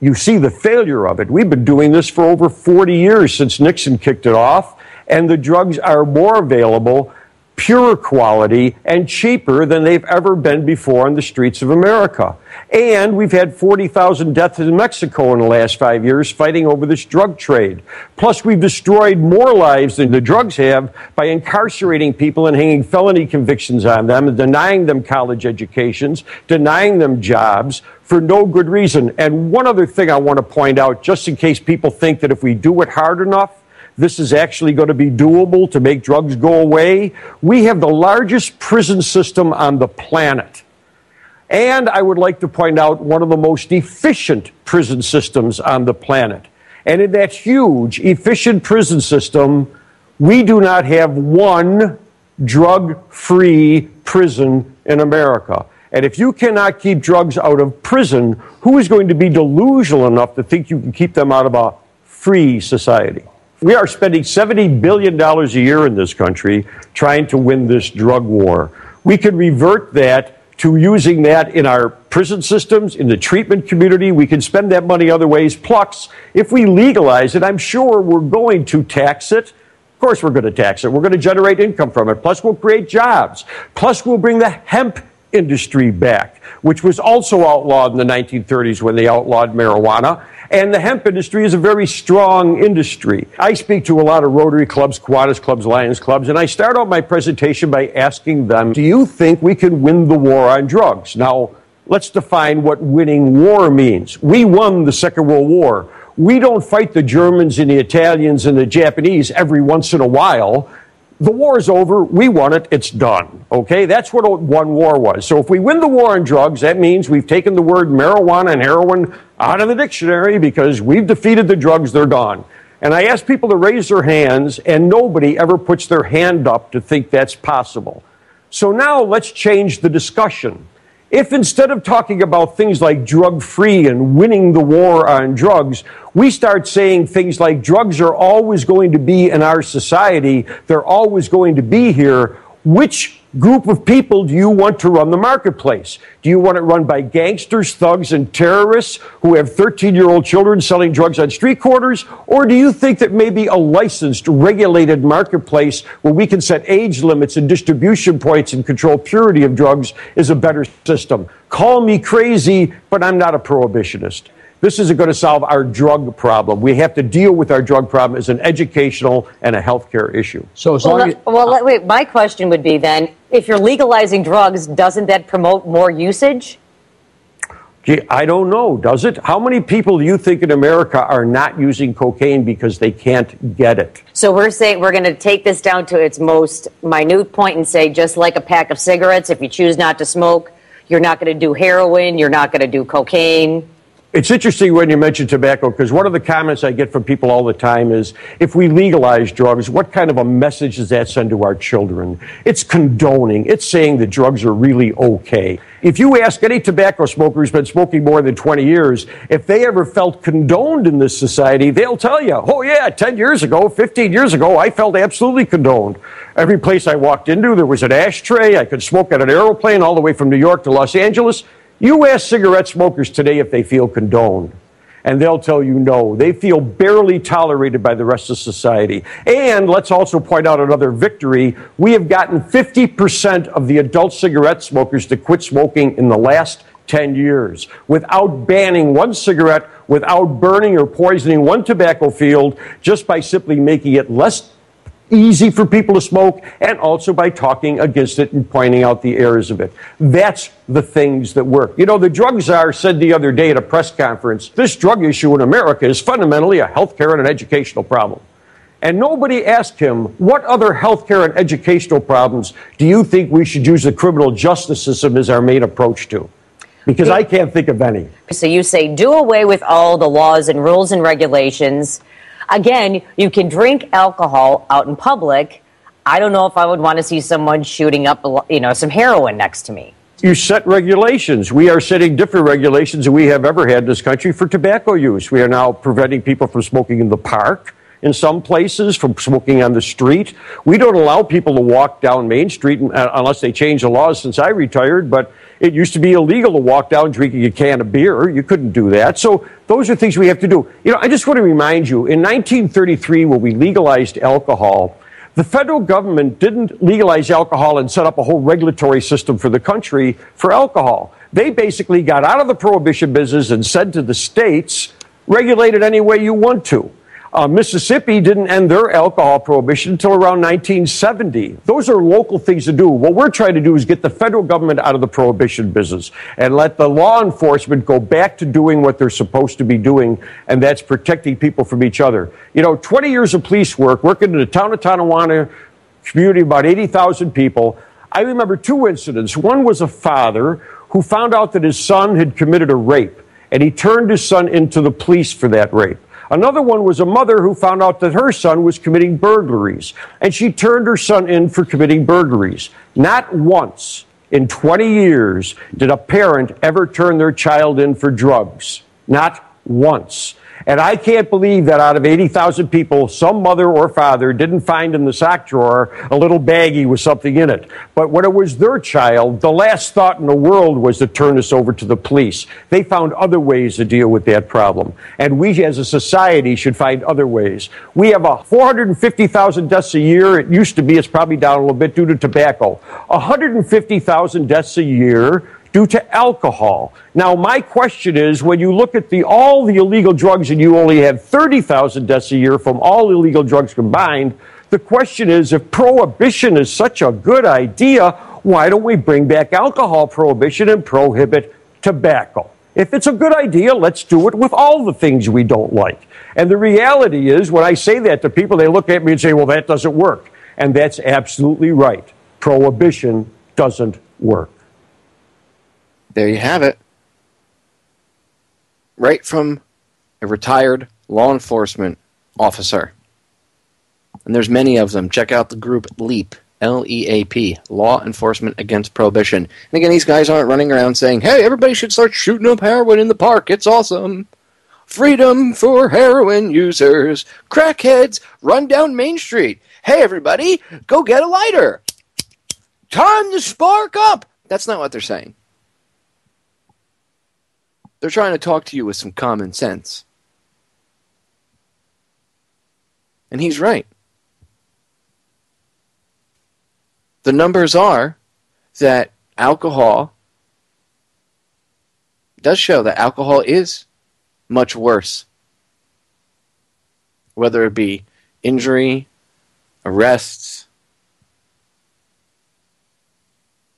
Speaker 11: you see the failure of it. We've been doing this for over 40 years since Nixon kicked it off, and the drugs are more available, pure quality, and cheaper than they've ever been before on the streets of America. And we've had 40,000 deaths in Mexico in the last 5 years fighting over this drug trade. Plus, we've destroyed more lives than the drugs have by incarcerating people and hanging felony convictions on them and denying them college educations, denying them jobs for no good reason. And one other thing I want to point out, just in case people think that if we do it hard enough, this is actually going to be doable to make drugs go away. We have the largest prison system on the planet. And I would like to point out one of the most efficient prison systems on the planet. And in that huge, efficient prison system, we do not have one drug-free prison in America. And if you cannot keep drugs out of prison, who is going to be delusional enough to think you can keep them out of a free society? We are spending $70 billion a year in this country trying to win this drug war. We could revert that to using that in our prison systems, in the treatment community. We can spend that money other ways. Plus, if we legalize it, I'm sure we're going to tax it. Of course we're going to tax it. We're going to generate income from it. Plus, we'll create jobs. Plus, we'll bring the hemp industry back, which was also outlawed in the 1930s when they outlawed marijuana. And the hemp industry is a very strong industry. I speak to a lot of Rotary clubs, Kiwanis clubs, Lions clubs, and I start out my presentation by asking them, do you think we can win the war on drugs? Now, let's define what winning war means. We won the Second World War. We don't fight the Germans and the Italians and the Japanese every once in a while. The war is over. We won it. It's done. Okay? That's what one war was. So if we win the war on drugs, that means we've taken the word marijuana and heroin out of the dictionary because we've defeated the drugs. They're gone. And I ask people to raise their hands, and nobody ever puts their hand up to think that's possible. So now let's change the discussion. If instead of talking about things like drug-free and winning the war on drugs, we start saying things like drugs are always going to be in our society, they're always going to be here, which group of people do you want to run the marketplace? Do you want it run by gangsters, thugs, and terrorists who have 13-year-old children selling drugs on street corners? Or do you think that maybe a licensed, regulated marketplace where we can set age limits and distribution points and control purity of drugs is a better system? Call me crazy, but I'm not a prohibitionist. This isn't going to solve our drug problem. We have to deal with our drug problem as an educational and a healthcare issue.
Speaker 12: So, wait, my question would be then, If you're legalizing drugs, doesn't that promote more usage?
Speaker 11: Gee, I don't know, does it? How many people do you think in America are not using cocaine because they can't get it?
Speaker 12: So we're saying we're going to take this down to its most minute point and say, just like a pack of cigarettes, if you choose not to smoke, you're not going to do heroin, you're not going to do cocaine.
Speaker 11: It's interesting when you mention tobacco, because one of the comments I get from people all the time is, if we legalize drugs, what kind of a message does that send to our children? It's condoning. It's saying that drugs are really okay. If you ask any tobacco smoker who's been smoking more than 20 years, if they ever felt condoned in this society, they'll tell you, oh yeah, 10 years ago, 15 years ago, I felt absolutely condoned. Every place I walked into, there was an ashtray. I could smoke at an airplane all the way from New York to Los Angeles. You ask cigarette smokers today if they feel condoned, and they'll tell you no. They feel barely tolerated by the rest of society. And let's also point out another victory. We have gotten 50% of the adult cigarette smokers to quit smoking in the last 10 years without banning one cigarette, without burning or poisoning one tobacco field, just by simply making it less easy for people to smoke, and also by talking against it and pointing out the errors of it. That's the things that work. You know, the drug czar said the other day at a press conference, this drug issue in America is fundamentally a healthcare and an educational problem. And nobody asked him, what other healthcare and educational problems do you think we should use the criminal justice system as our main approach to? Because I can't think of any.
Speaker 12: So you say do away with all the laws and rules and regulations. Again, you can drink alcohol out in public. I don't know if I would want to see someone shooting up, some heroin next to me.
Speaker 11: You set regulations. We are setting different regulations than we have ever had in this country for tobacco use. We are now preventing people from smoking in the park in some places, from smoking on the street. We don't allow people to walk down Main Street unless they change the laws since I retired, but it used to be illegal to walk down drinking a can of beer. You couldn't do that. So those are things we have to do. You know, I just want to remind you, in 1933, when we legalized alcohol, the federal government didn't legalize alcohol and set up a whole regulatory system for the country for alcohol. They basically got out of the prohibition business and said to the states, regulate it any way you want to. Mississippi didn't end their alcohol prohibition until around 1970. Those are local things to do. What we're trying to do is get the federal government out of the prohibition business and let the law enforcement go back to doing what they're supposed to be doing, and that's protecting people from each other. You know, 20 years of police work, working in the town of Tonawanda community, about 80,000 people. I remember two incidents. One was a father who found out that his son had committed a rape, and he turned his son into the police for that rape. Another one was a mother who found out that her son was committing burglaries, and she turned her son in for committing burglaries. Not once in 20 years did a parent ever turn their child in for drugs. Not once. And I can't believe that out of 80,000 people, some mother or father didn't find in the sock drawer a little baggie with something in it. But when it was their child, the last thought in the world was to turn this over to the police. They found other ways to deal with that problem. And we as a society should find other ways. We have 450,000 deaths a year. It used to be, it's probably down a little bit due to tobacco. 150,000 deaths a year due to alcohol. Now, my question is, when you look at all the illegal drugs and you only have 30,000 deaths a year from all illegal drugs combined, the question is, if prohibition is such a good idea, why don't we bring back alcohol prohibition and prohibit tobacco? If it's a good idea, let's do it with all the things we don't like. And the reality is, when I say that to people, they look at me and say, well, that doesn't work. And that's absolutely right. Prohibition doesn't work.
Speaker 4: There you have it. Right from a retired law enforcement officer. And there's many of them. Check out the group LEAP, L-E-A-P, Law Enforcement Against Prohibition. And again, these guys aren't running around saying, hey, everybody should start shooting up heroin in the park. It's awesome. Freedom for heroin users. Crackheads, run down Main Street. Hey, everybody, go get a lighter. Time to spark up. That's not what they're saying. They're trying to talk to you with some common sense. And he's right. The numbers are that alcohol does show that alcohol is much worse. Whether it be injury, arrests,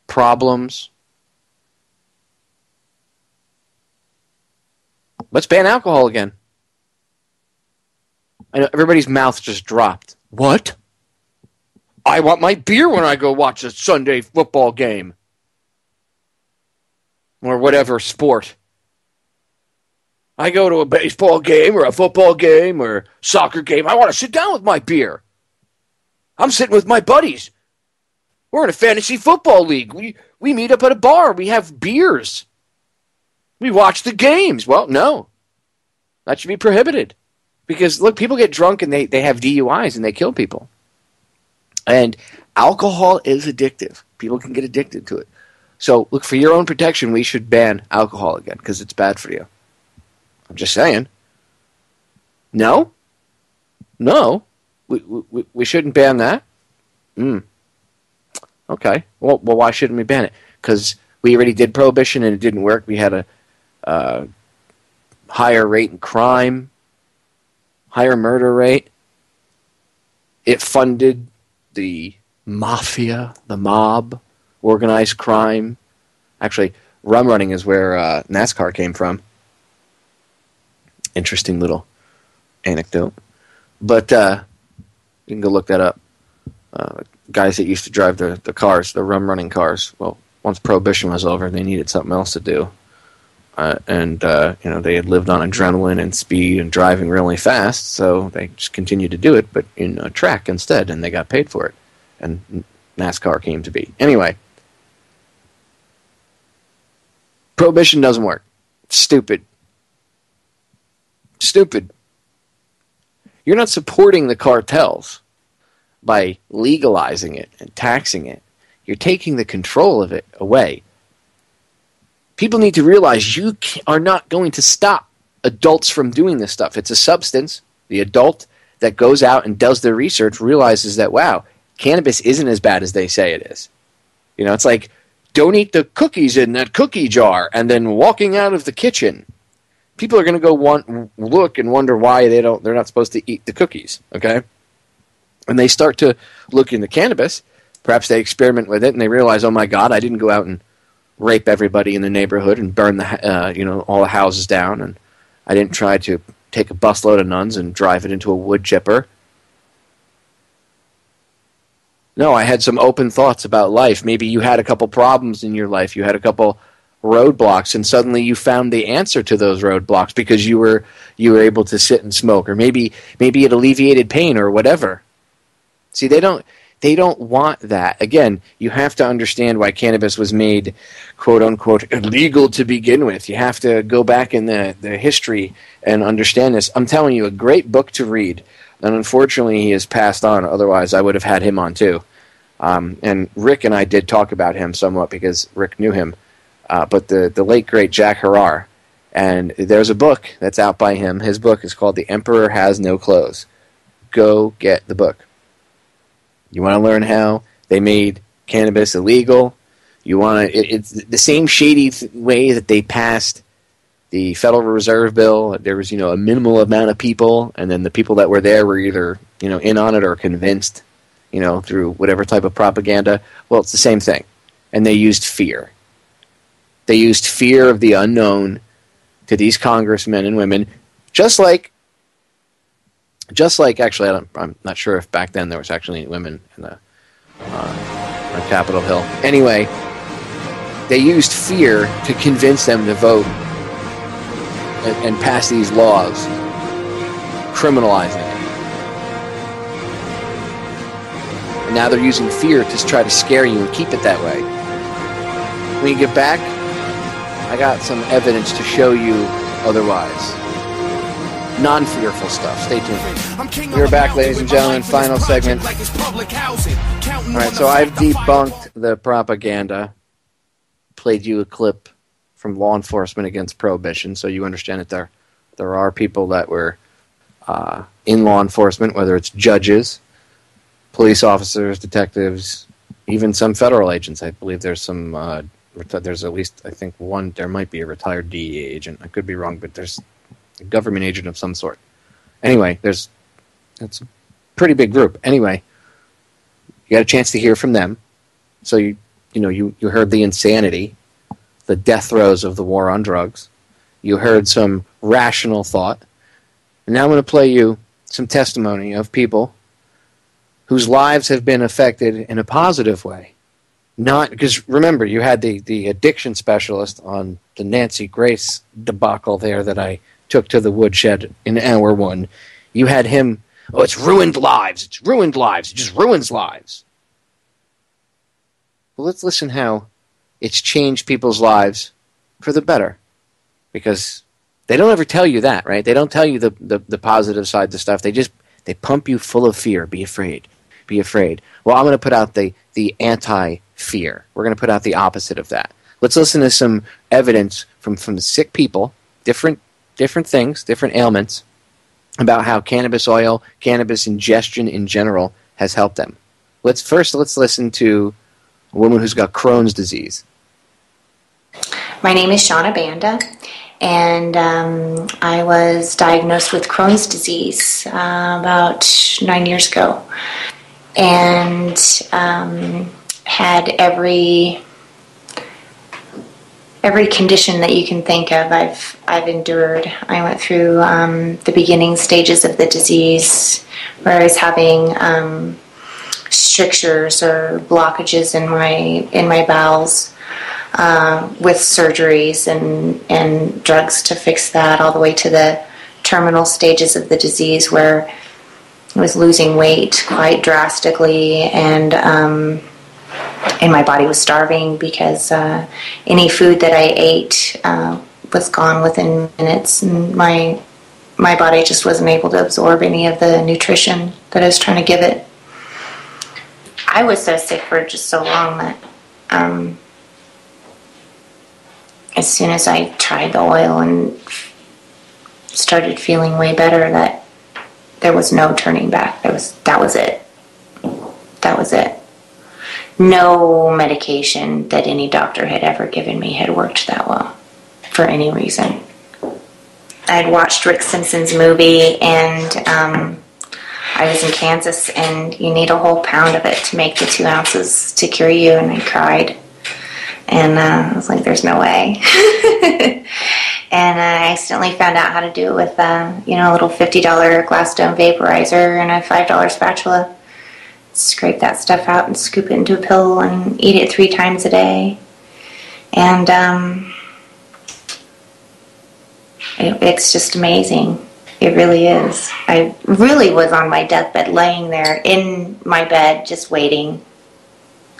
Speaker 4: problems. Let's ban alcohol again. I know everybody's mouth just dropped. What? I want my beer when I go watch a Sunday football game. Or whatever sport. I go to a baseball game or a football game or soccer game. I want to sit down with my beer. I'm sitting with my buddies. We're in a fantasy football league. We meet up at a bar. We have beers. We watch the games. Well, no. That should be prohibited. Because, look, people get drunk and they have DUIs and they kill people. And alcohol is addictive. People can get addicted to it. So, look, for your own protection, we should ban alcohol again because it's bad for you. I'm just saying. No? No? We shouldn't ban that? Okay. Well, why shouldn't we ban it? Because we already did prohibition and it didn't work. We had a higher rate in crime, higher murder rate. It funded the mafia, the mob, organized crime. Actually, rum running is where NASCAR came from. Interesting little anecdote. But you can go look that up. Guys that used to drive the cars, the rum running cars. Well, once Prohibition was over, they needed something else to do. And they had lived on adrenaline and speed and driving really fast, so they just continued to do it, but in a track instead, and they got paid for it. And NASCAR came to be. Anyway, Prohibition doesn't work. Stupid. Stupid. You're not supporting the cartels by legalizing it and taxing it. You're taking the control of it away. People need to realize you are not going to stop adults from doing this stuff. It's a substance. The adult that goes out and does their research realizes that, wow, cannabis isn't as bad as they say it is. You know, it's like, don't eat the cookies in that cookie jar and then walking out of the kitchen. People are going to go look and wonder why they're not supposed to eat the cookies, okay? And they start to look into cannabis. Perhaps they experiment with it and they realize, oh my God, I didn't go out and rape everybody in the neighborhood and burn all the houses down, and I didn't try to take a busload of nuns and drive it into a wood chipper. No, I had some open thoughts about life. Maybe you had a couple problems in your life. You had a couple roadblocks, and suddenly you found the answer to those roadblocks because you were able to sit and smoke, or maybe it alleviated pain or whatever. See, they don't want that. Again, you have to understand why cannabis was made, quote unquote, illegal to begin with. You have to go back in the history and understand this. I'm telling you, a great book to read. And unfortunately, he has passed on. Otherwise, I would have had him on too. And Rick and I did talk about him somewhat because Rick knew him. But the late, great Jack Harrar. And there's a book that's out by him. His book is called The Emperor Has No Clothes. Go get the book. You want to learn how they made cannabis illegal? It's the same shady way that they passed the Federal Reserve Bill. There was, a minimal amount of people, and then the people that were there were either, in on it or convinced, through whatever type of propaganda. Well, it's the same thing. And they used fear. They used fear of the unknown to these congressmen and women, just like actually, I'm not sure if back then there was actually any women on Capitol Hill. Anyway, they used fear to convince them to vote and pass these laws criminalizing it. And now they're using fear to try to scare you and keep it that way. When you get back, I got some evidence to show you otherwise. Non-fearful stuff. Stay tuned. We're back, ladies and gentlemen. Final segment. All right, so I've debunked the propaganda. Played you a clip from law enforcement against prohibition, so you understand that there are people that were in law enforcement, whether it's judges, police officers, detectives, even some federal agents. I believe there's some. There's at least, I think, one. There might be a retired DEA agent. I could be wrong, but there's a government agent of some sort. Anyway, it's a pretty big group. Anyway, you got a chance to hear from them. So you heard the insanity, the death throes of the war on drugs. You heard some rational thought. And now I'm going to play you some testimony of people whose lives have been affected in a positive way. Not because, remember, you had the addiction specialist on the Nancy Grace debacle there that I took to the woodshed in hour one. You had him, oh, it's ruined lives. It's ruined lives. It just ruins lives. Well, let's listen how it's changed people's lives for the better. Because they don't ever tell you that, right? They don't tell you the positive side of stuff. They pump you full of fear. Be afraid. Be afraid. Well, I'm going to put out the anti-fear. We're going to put out the opposite of that. Let's listen to some evidence from sick people, different things, different ailments, about how cannabis oil, cannabis ingestion in general has helped them. Let's listen to a woman who's got Crohn's disease.
Speaker 13: My name is Shauna Banda, and I was diagnosed with Crohn's disease about 9 years ago, and had every condition that you can think of. I've endured. I went through the beginning stages of the disease, where I was having strictures or blockages in my bowels, with surgeries and drugs to fix that, all the way to the terminal stages of the disease, where I was losing weight quite drastically, and my body was starving because any food that I ate was gone within minutes, and my body just wasn't able to absorb any of the nutrition that I was trying to give it. I was so sick for just so long that as soon as I tried the oil and started feeling way better, that there was no turning back. That was it. That was it. No medication that any doctor had ever given me had worked that well for any reason. I'd watched Rick Simpson's movie, and I was in Kansas, and you need a whole pound of it to make the 2 ounces to cure you, and I cried. And I was like, there's no way. And I accidentally found out how to do it with a little $50 Gladstone vaporizer and a $5 spatula. Scrape that stuff out and scoop it into a pill and eat it 3 times a day. And it's just amazing. It really is. I really was on my deathbed, laying there in my bed, just waiting.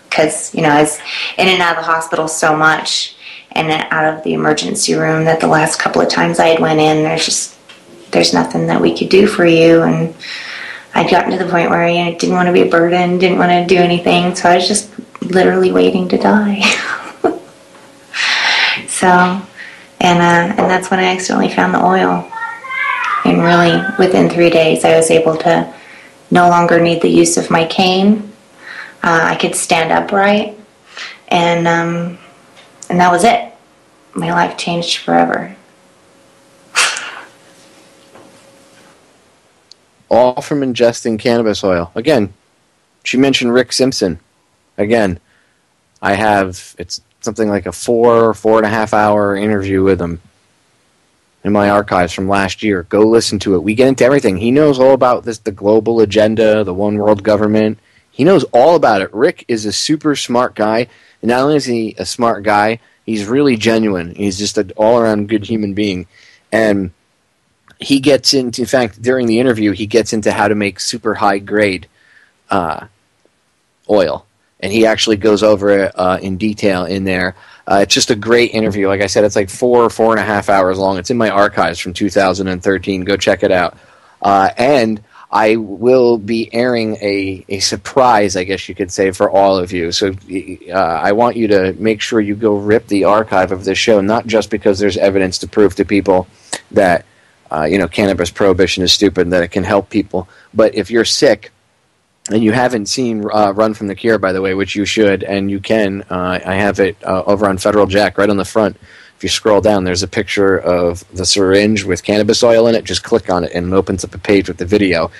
Speaker 13: Because, I was in and out of the hospital so much, and out of the emergency room, that the last couple of times I had went in, there's nothing that we could do for you. And I'd gotten to the point where I didn't want to be a burden, didn't want to do anything, so I was just literally waiting to die. And that's when I accidentally found the oil. And really, within 3 days, I was able to no longer need the use of my cane. I could stand upright, and that was it. My life changed forever.
Speaker 4: All from ingesting cannabis oil. Again, she mentioned Rick Simpson. Again, it's something like a 4.5 hour interview with him in my archives from last year. Go listen to it. We get into everything. He knows all about this, the global agenda, the one world government. He knows all about it. Rick is a super smart guy. And not only is he a smart guy, he's really genuine. He's just an all-around good human being. And he gets into, in fact, during the interview, he gets into how to make super high-grade oil. And he actually goes over it in detail in there. It's just a great interview. Like I said, it's like 4.5 hours long. It's in my archives from 2013. Go check it out. And I will be airing a surprise, I guess you could say, for all of you. So I want you to make sure you go rip the archive of this show, not just because there's evidence to prove to people that cannabis prohibition is stupid and that it can help people. But if you're sick, and you haven't seen Run from the Cure, by the way, which you should, and you can, I have it over on Federal Jack right on the front. If you scroll down, there's a picture of the syringe with cannabis oil in it. Just click on it, and it opens up a page with the video.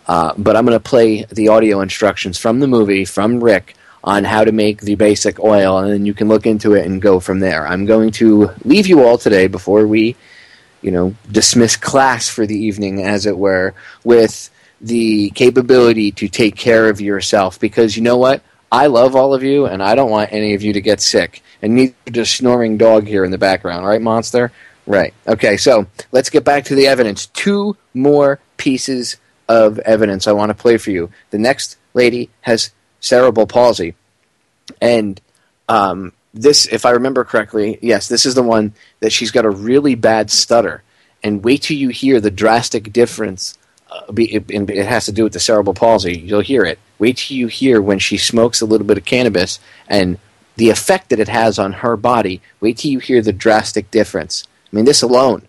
Speaker 4: But I'm going to play the audio instructions from the movie, from Rick, on how to make the basic oil, and then you can look into it and go from there. I'm going to leave you all today before we, dismiss class for the evening, as it were, with the capability to take care of yourself, because you know what? I love all of you, and I don't want any of you to get sick. And neither does snoring dog here in the background, right, Monster? Right. Okay, so let's get back to the evidence. 2 more pieces of evidence I want to play for you. The next lady has cerebral palsy. And this, if I remember correctly, yes, this is the one that she's got a really bad stutter. And wait till you hear the drastic difference. It has to do with the cerebral palsy. You'll hear it. Wait till you hear when she smokes a little bit of cannabis and the effect that it has on her body. Wait till you hear the drastic difference. I mean, this alone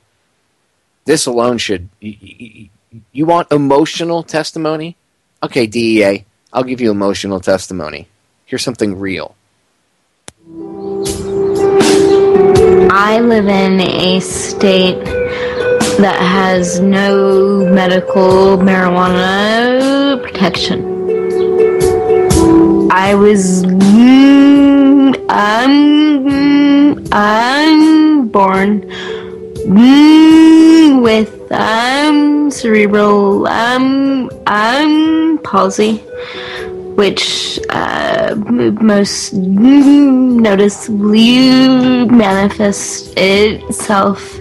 Speaker 4: should... You want emotional testimony? Okay, DEA, I'll give you emotional testimony. Here's something real.
Speaker 14: I live in a state that has no medical marijuana protection. I was I'm born with cerebral palsy, which most noticeably manifests itself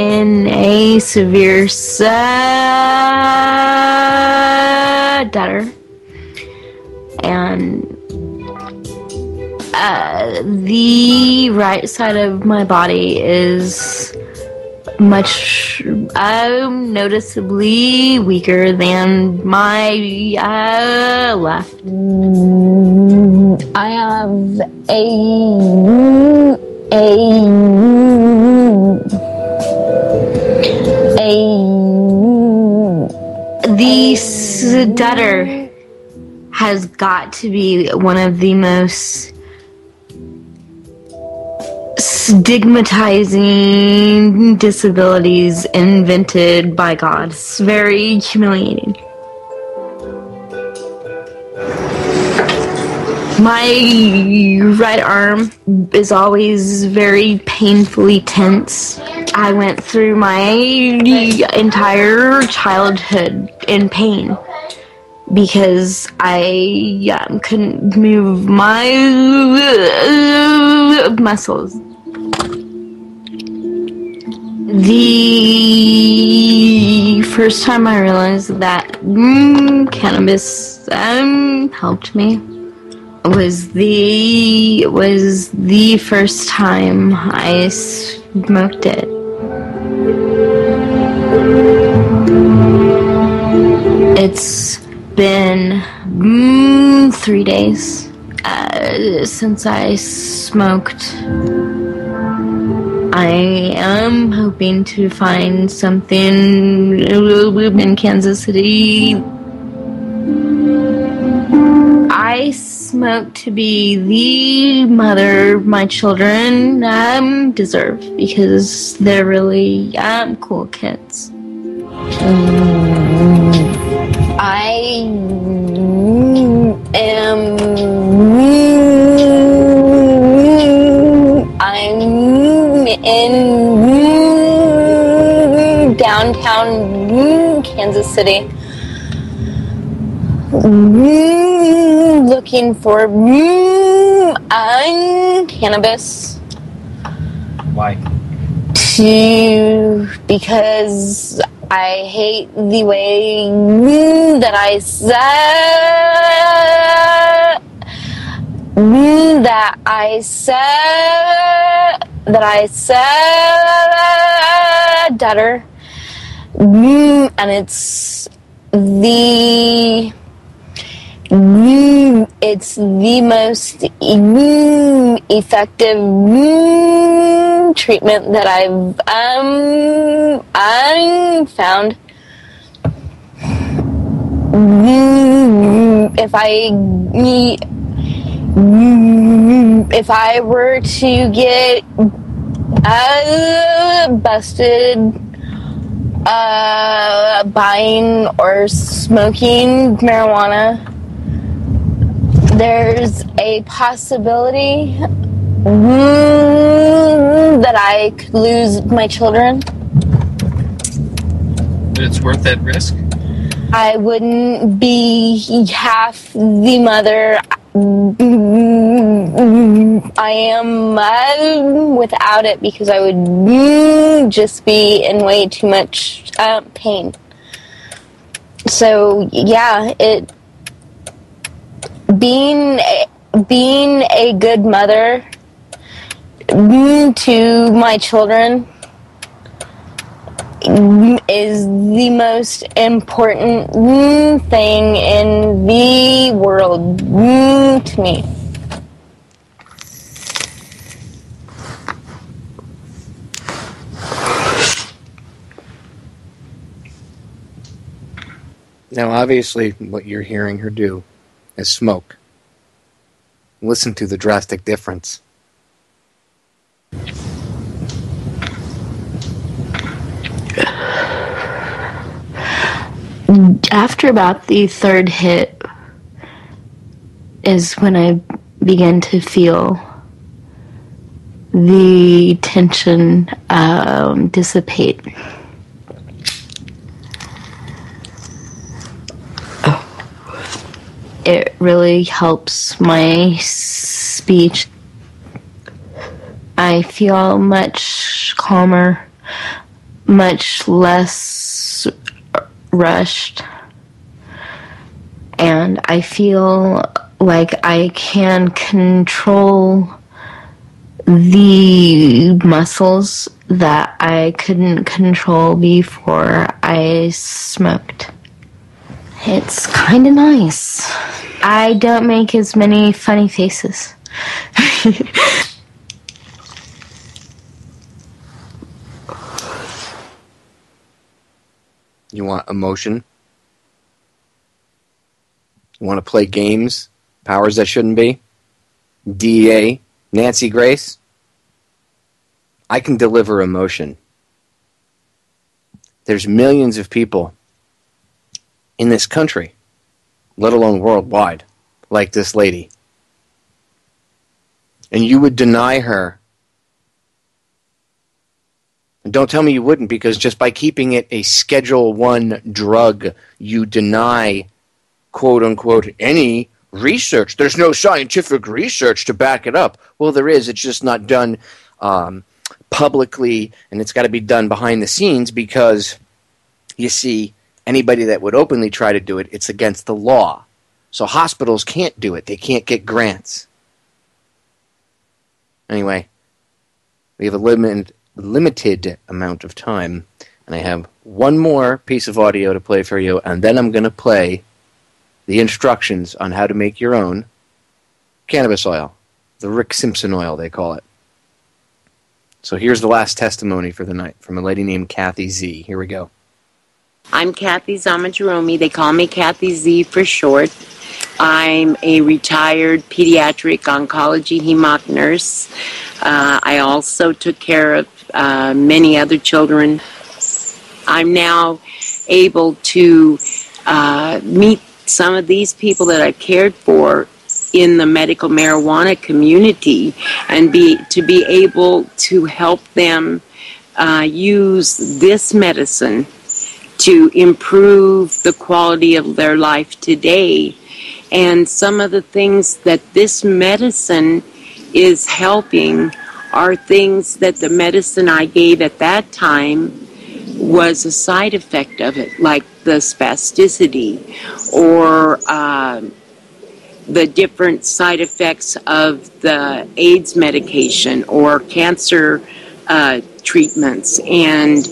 Speaker 14: in a severe stutter, and the right side of my body is much noticeably weaker than my left. I have the stutter has got to be one of the most stigmatizing disabilities invented by God. It's very humiliating. My right arm is always very painfully tense. I went through my entire childhood in pain because I couldn't move my muscles. The first time I realized that cannabis helped me was the first time I smoked it. It's been 3 days since I smoked. I am hoping to find something in Kansas City. I smoke to be the mother my children deserve, because they're really cool kids. I I'm in downtown Kansas City, looking for cannabis.
Speaker 2: Why?
Speaker 14: Because I hate the way that I stutter, and it's the most effective treatment that I've found. If I were to get busted buying or smoking marijuana, there's a possibility that I could lose my children.
Speaker 15: But it's worth that risk?
Speaker 14: I wouldn't be half the mother I am without it, because I would just be in way too much pain. So yeah, being a good mother to my children is the most important thing in the world to me.
Speaker 4: Now, obviously, what you're hearing her do is smoke. Listen to the drastic difference.
Speaker 14: After about the third hit is when I began to feel the tension dissipate. It really helps my speech. I feel much calmer, much less rushed, and I feel like I can control the muscles that I couldn't control before I smoked. It's kind of nice. I don't make as many funny faces.
Speaker 4: You want emotion? You want to play games? Powers that shouldn't be? DEA? Nancy Grace? I can deliver emotion. There's millions of people in this country, let alone worldwide, like this lady. And you would deny her. And don't tell me you wouldn't, because just by keeping it a Schedule I drug, you deny, quote unquote, any research. There's no scientific research to back it up. Well, there is. It's just not done publicly, and it's got to be done behind the scenes, because, you see, anybody that would openly try to do it, it's against the law. So hospitals can't do it. They can't get grants. Anyway, we have a limited amount of time, and I have one more piece of audio to play for you, and then I'm going to play the instructions on how to make your own cannabis oil. The Rick Simpson oil, they call it. So here's the last testimony for the night from a lady named Kathy Z. Here we go.
Speaker 16: I'm Kathy Zamajeromi. They call me Kathy Z for short. I'm a retired pediatric oncology hemonc nurse. I also took care of many other children. I'm now able to meet some of these people that I've cared for in the medical marijuana community, and to be able to help them use this medicine to improve the quality of their life today. And some of the things that this medicine is helping are things that the medicine I gave at that time was a side effect of it, like the spasticity or the different side effects of the AIDS medication or cancer treatments. And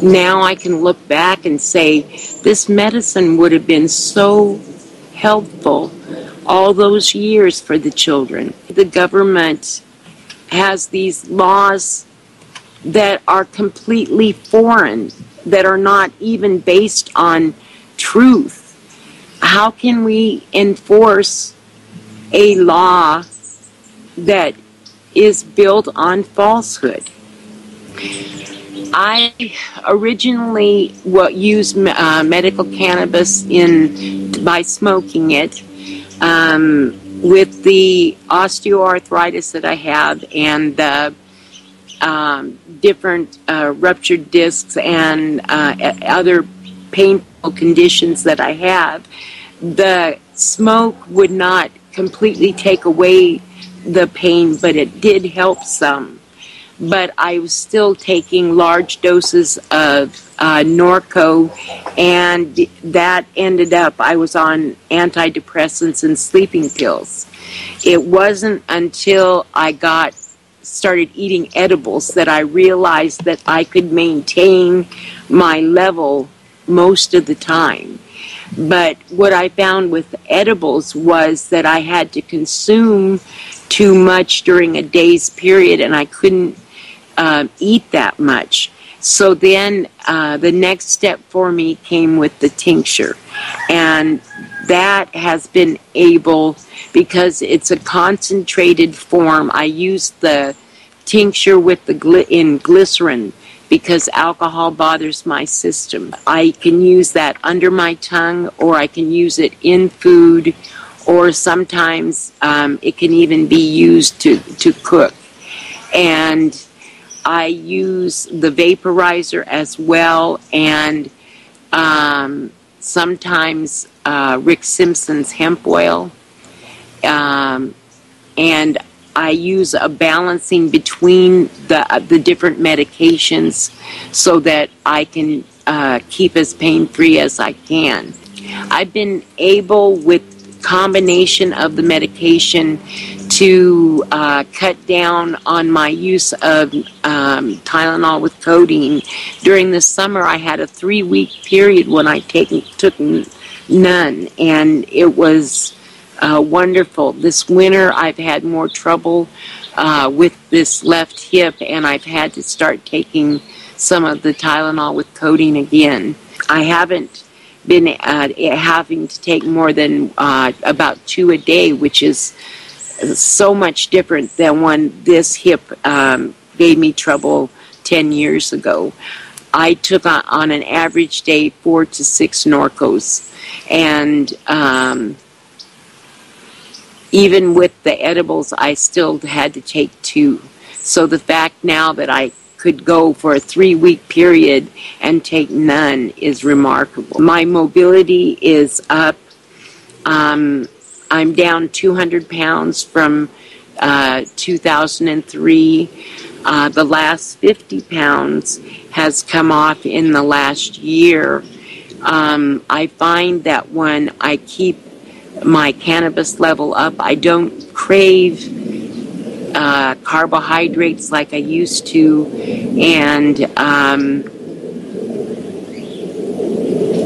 Speaker 16: now I can look back and say this medicine would have been so helpful all those years for the children. The government has these laws that are completely foreign, that are not even based on truth. How can we enforce a law that is built on falsehood? I originally used medical cannabis by smoking it. With the osteoarthritis that I have and the different ruptured discs and other painful conditions that I have, the smoke would not completely take away the pain, but it did help some. But I was still taking large doses of Norco, and that ended up, I was on antidepressants and sleeping pills. It wasn't until I started eating edibles that I realized that I could maintain my level most of the time. But what I found with edibles was that I had to consume too much during a day's period, and I couldn't eat that much. So then the next step for me came with the tincture, and that has been able, because it's a concentrated form. I use the tincture with in glycerin because alcohol bothers my system. I can use that under my tongue, or I can use it in food, or sometimes it can even be used to cook. And I use the vaporizer as well, and sometimes Rick Simpson's hemp oil. And I use a balancing between the different medications so that I can keep as pain-free as I can. I've been able, with combination of the medication, to cut down on my use of Tylenol with codeine. During the summer, I had a 3-week period when I took none, and it was wonderful. This winter, I've had more trouble with this left hip, and I've had to start taking some of the Tylenol with codeine again. I haven't been having to take more than about 2 a day, which is so much different than when this hip gave me trouble 10 years ago. I took on an average day 4 to 6 Norcos, and even with the edibles, I still had to take 2. So the fact now that I could go for a 3-week period and take none is remarkable. My mobility is up. I'm down 200 pounds from 2003. The last 50 pounds has come off in the last year. I find that when I keep my cannabis level up, I don't crave carbohydrates like I used to, and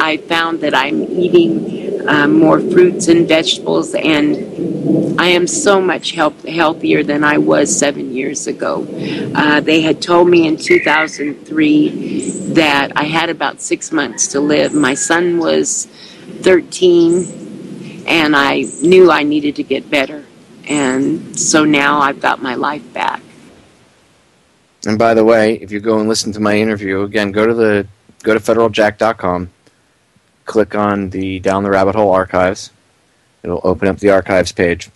Speaker 16: I found that I'm eating more fruits and vegetables, and I am so much healthier than I was 7 years ago. They had told me in 2003 that I had about 6 months to live. My son was 13, and I knew I needed to get better. And so now I've got my life back.
Speaker 4: And by the way, if you go and listen to my interview, again, go to federaljack.com, click on the Down the Rabbit Hole archives. It'll open up the archives page.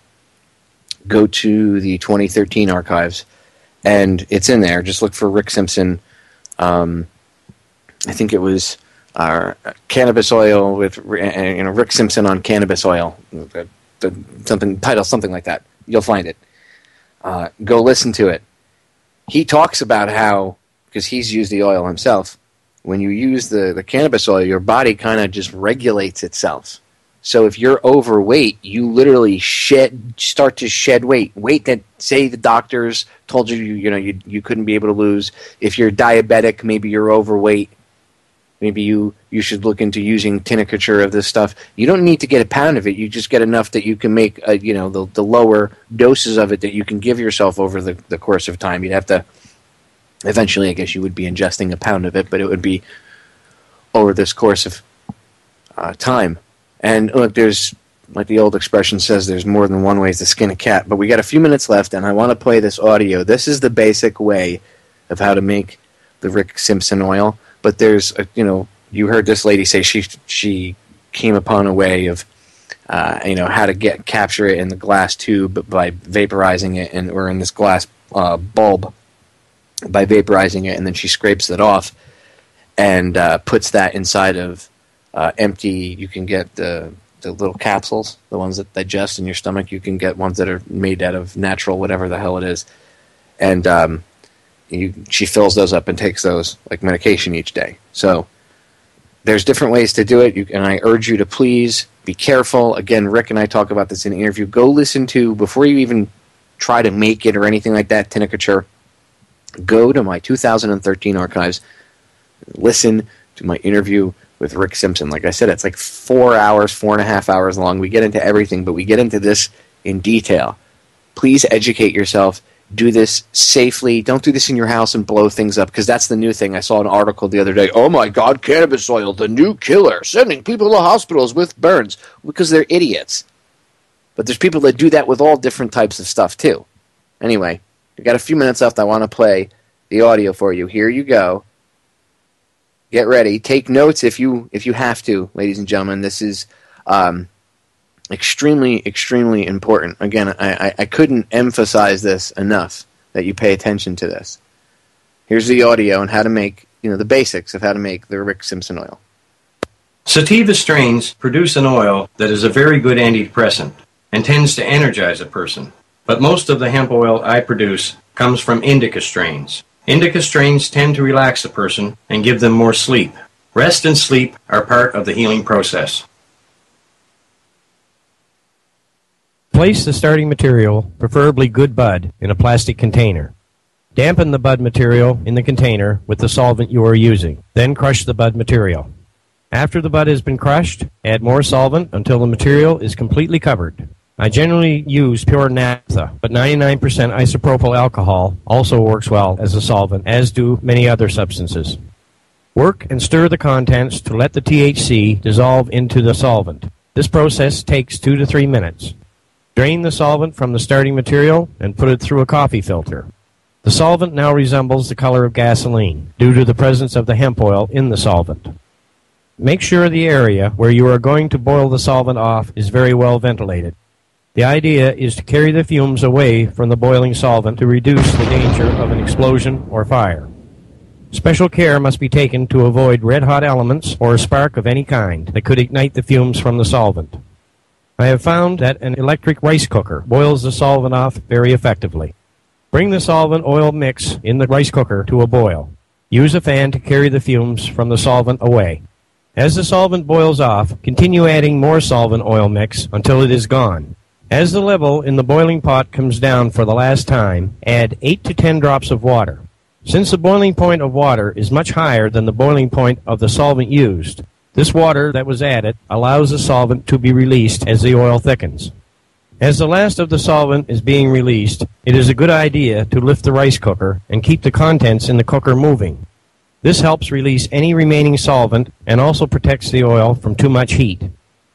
Speaker 4: Go to the 2013 archives, and it's in there. Just look for Rick Simpson. I think it was cannabis oil with Rick Simpson on cannabis oil. Something like that. You'll find it. Go listen to it. He talks about how, because he's used the oil himself, when you use the cannabis oil, your body kind of just regulates itself. So if you're overweight, you literally start to shed weight that, say, the doctors told you couldn't be able to lose. If you're diabetic, maybe you're overweight. Maybe you should look into using tincture of this stuff. You don't need to get a pound of it. You just get enough that you can make the lower doses of it that you can give yourself over the course of time. You'd have to eventually, I guess, you would be ingesting a pound of it, but it would be over this course of time. And look, there's, like the old expression says, there's more than one way to skin a cat. But we got a few minutes left, and I want to play this audio. This is the basic way of how to make the Rick Simpson oil, but there's, you heard this lady say she came upon a way of, how to capture it in the glass tube by vaporizing it, or in this glass bulb by vaporizing it, and then she scrapes it off and puts that inside of empty. You can get the little capsules, the ones that digest in your stomach. You can get ones that are made out of natural, whatever the hell it is, and she fills those up and takes those like medication each day. So there's different ways to do it, and I urge you to please be careful. Again, Rick and I talk about this in an interview. Go listen to, before you even try to make it or anything like that, Tinnicature, go to my 2013 archives, listen to my interview with Rick Simpson. Like I said, it's like 4.5 hours long. We get into everything, but we get into this in detail. Please educate yourself. Do this safely. Don't do this in your house and blow things up, because that's the new thing. I saw an article the other day. Oh my God, cannabis oil, the new killer, sending people to hospitals with burns, because they're idiots. But there's people that do that with all different types of stuff too. Anyway, we got a few minutes left. I want to play the audio for you. Here you go. Get ready. Take notes if you have to, ladies and gentlemen. This is extremely, extremely important. Again, I couldn't emphasize this enough, that you pay attention to this. Here's the audio on how to make, the basics of how to make the Rick Simpson oil.
Speaker 2: Sativa strains produce an oil that is a very good antidepressant and tends to energize a person. But most of the hemp oil I produce comes from indica strains. Indica strains tend to relax a person and give them more sleep. Rest and sleep are part of the healing process. Place the starting material, preferably good bud, in a plastic container. Dampen the bud material in the container with the solvent you are using. Then crush the bud material. After the bud has been crushed, add more solvent until the material is completely covered. I generally use pure naphtha, but 99% isopropyl alcohol also works well as a solvent, as do many other substances. Work and stir the contents to let the THC dissolve into the solvent. This process takes 2 to 3 minutes. Drain the solvent from the starting material and put it through a coffee filter. The solvent now resembles the color of gasoline due to the presence of the hemp oil in the solvent. Make sure the area where you are going to boil the solvent off is very well ventilated. The idea is to carry the fumes away from the boiling solvent to reduce the danger of an explosion or fire. Special care must be taken to avoid red-hot elements or a spark of any kind that could ignite the fumes from the solvent. I have found that an electric rice cooker boils the solvent off very effectively. Bring the solvent oil mix in the rice cooker to a boil. Use a fan to carry the fumes from the solvent away. As the solvent boils off, continue adding more solvent oil mix until it is gone. As the level in the boiling pot comes down for the last time, add 8 to 10 drops of water. Since the boiling point of water is much higher than the boiling point of the solvent used, this water that was added allows the solvent to be released as the oil thickens. As the last of the solvent is being released, it is a good idea to lift the rice cooker and keep the contents in the cooker moving. This helps release any remaining solvent and also protects the oil from too much heat.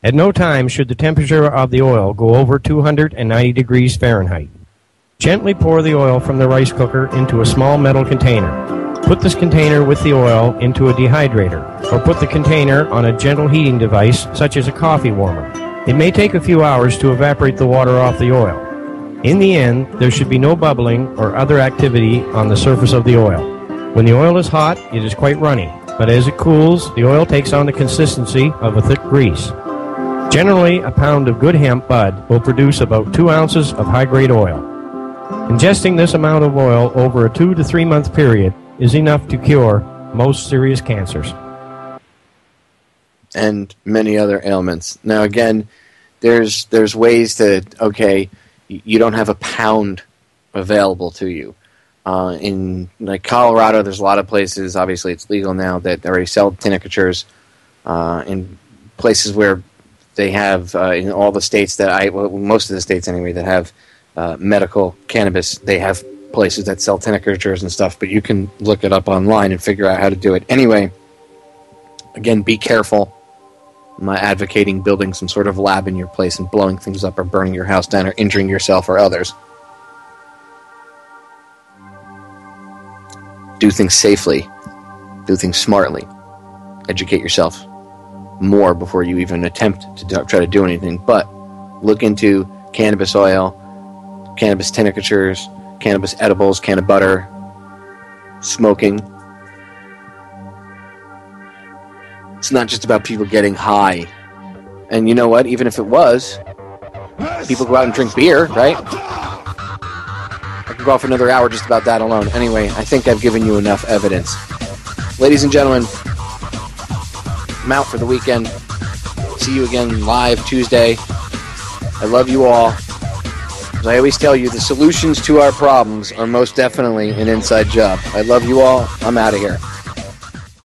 Speaker 2: At no time should the temperature of the oil go over 290 degrees Fahrenheit. Gently pour the oil from the rice cooker into a small metal container. Put this container with the oil into a dehydrator, or put the container on a gentle heating device such as a coffee warmer. It may take a few hours to evaporate the water off the oil. In the end, there should be no bubbling or other activity on the surface of the oil. When the oil is hot, it is quite runny, but as it cools, the oil takes on the consistency of a thick grease. Generally, a pound of good hemp bud will produce about 2 ounces of high-grade oil. Ingesting this amount of oil over a 2 to 3 month period is enough to cure most serious cancers.
Speaker 4: And many other ailments. Now, again, there's ways to, okay, you don't have a pound available to you. In like Colorado, there's a lot of places, obviously it's legal now, that already sell tinnicatures. In places where they have, in all the states that most of the states anyway, that have medical cannabis, they have places that sell tinnicatures and stuff, but you can look it up online and figure out how to do it. Anyway, again, be careful. I'm not advocating building some sort of lab in your place and blowing things up or burning your house down or injuring yourself or others. Do things safely. Do things smartly. Educate yourself more before you even attempt to try to do anything. But look into cannabis oil, cannabis tinctures, cannabis edibles, cannabis butter, smoking. It's not just about people getting high. And you know what? Even if it was, people go out and drink beer, right? I could go off another hour just about that alone. Anyway, I think I've given you enough evidence. Ladies and gentlemen, I'm out for the weekend. See you again live Tuesday. I love you all. As I always tell you, the solutions to our problems are most definitely an inside job. I love you all. I'm out of here.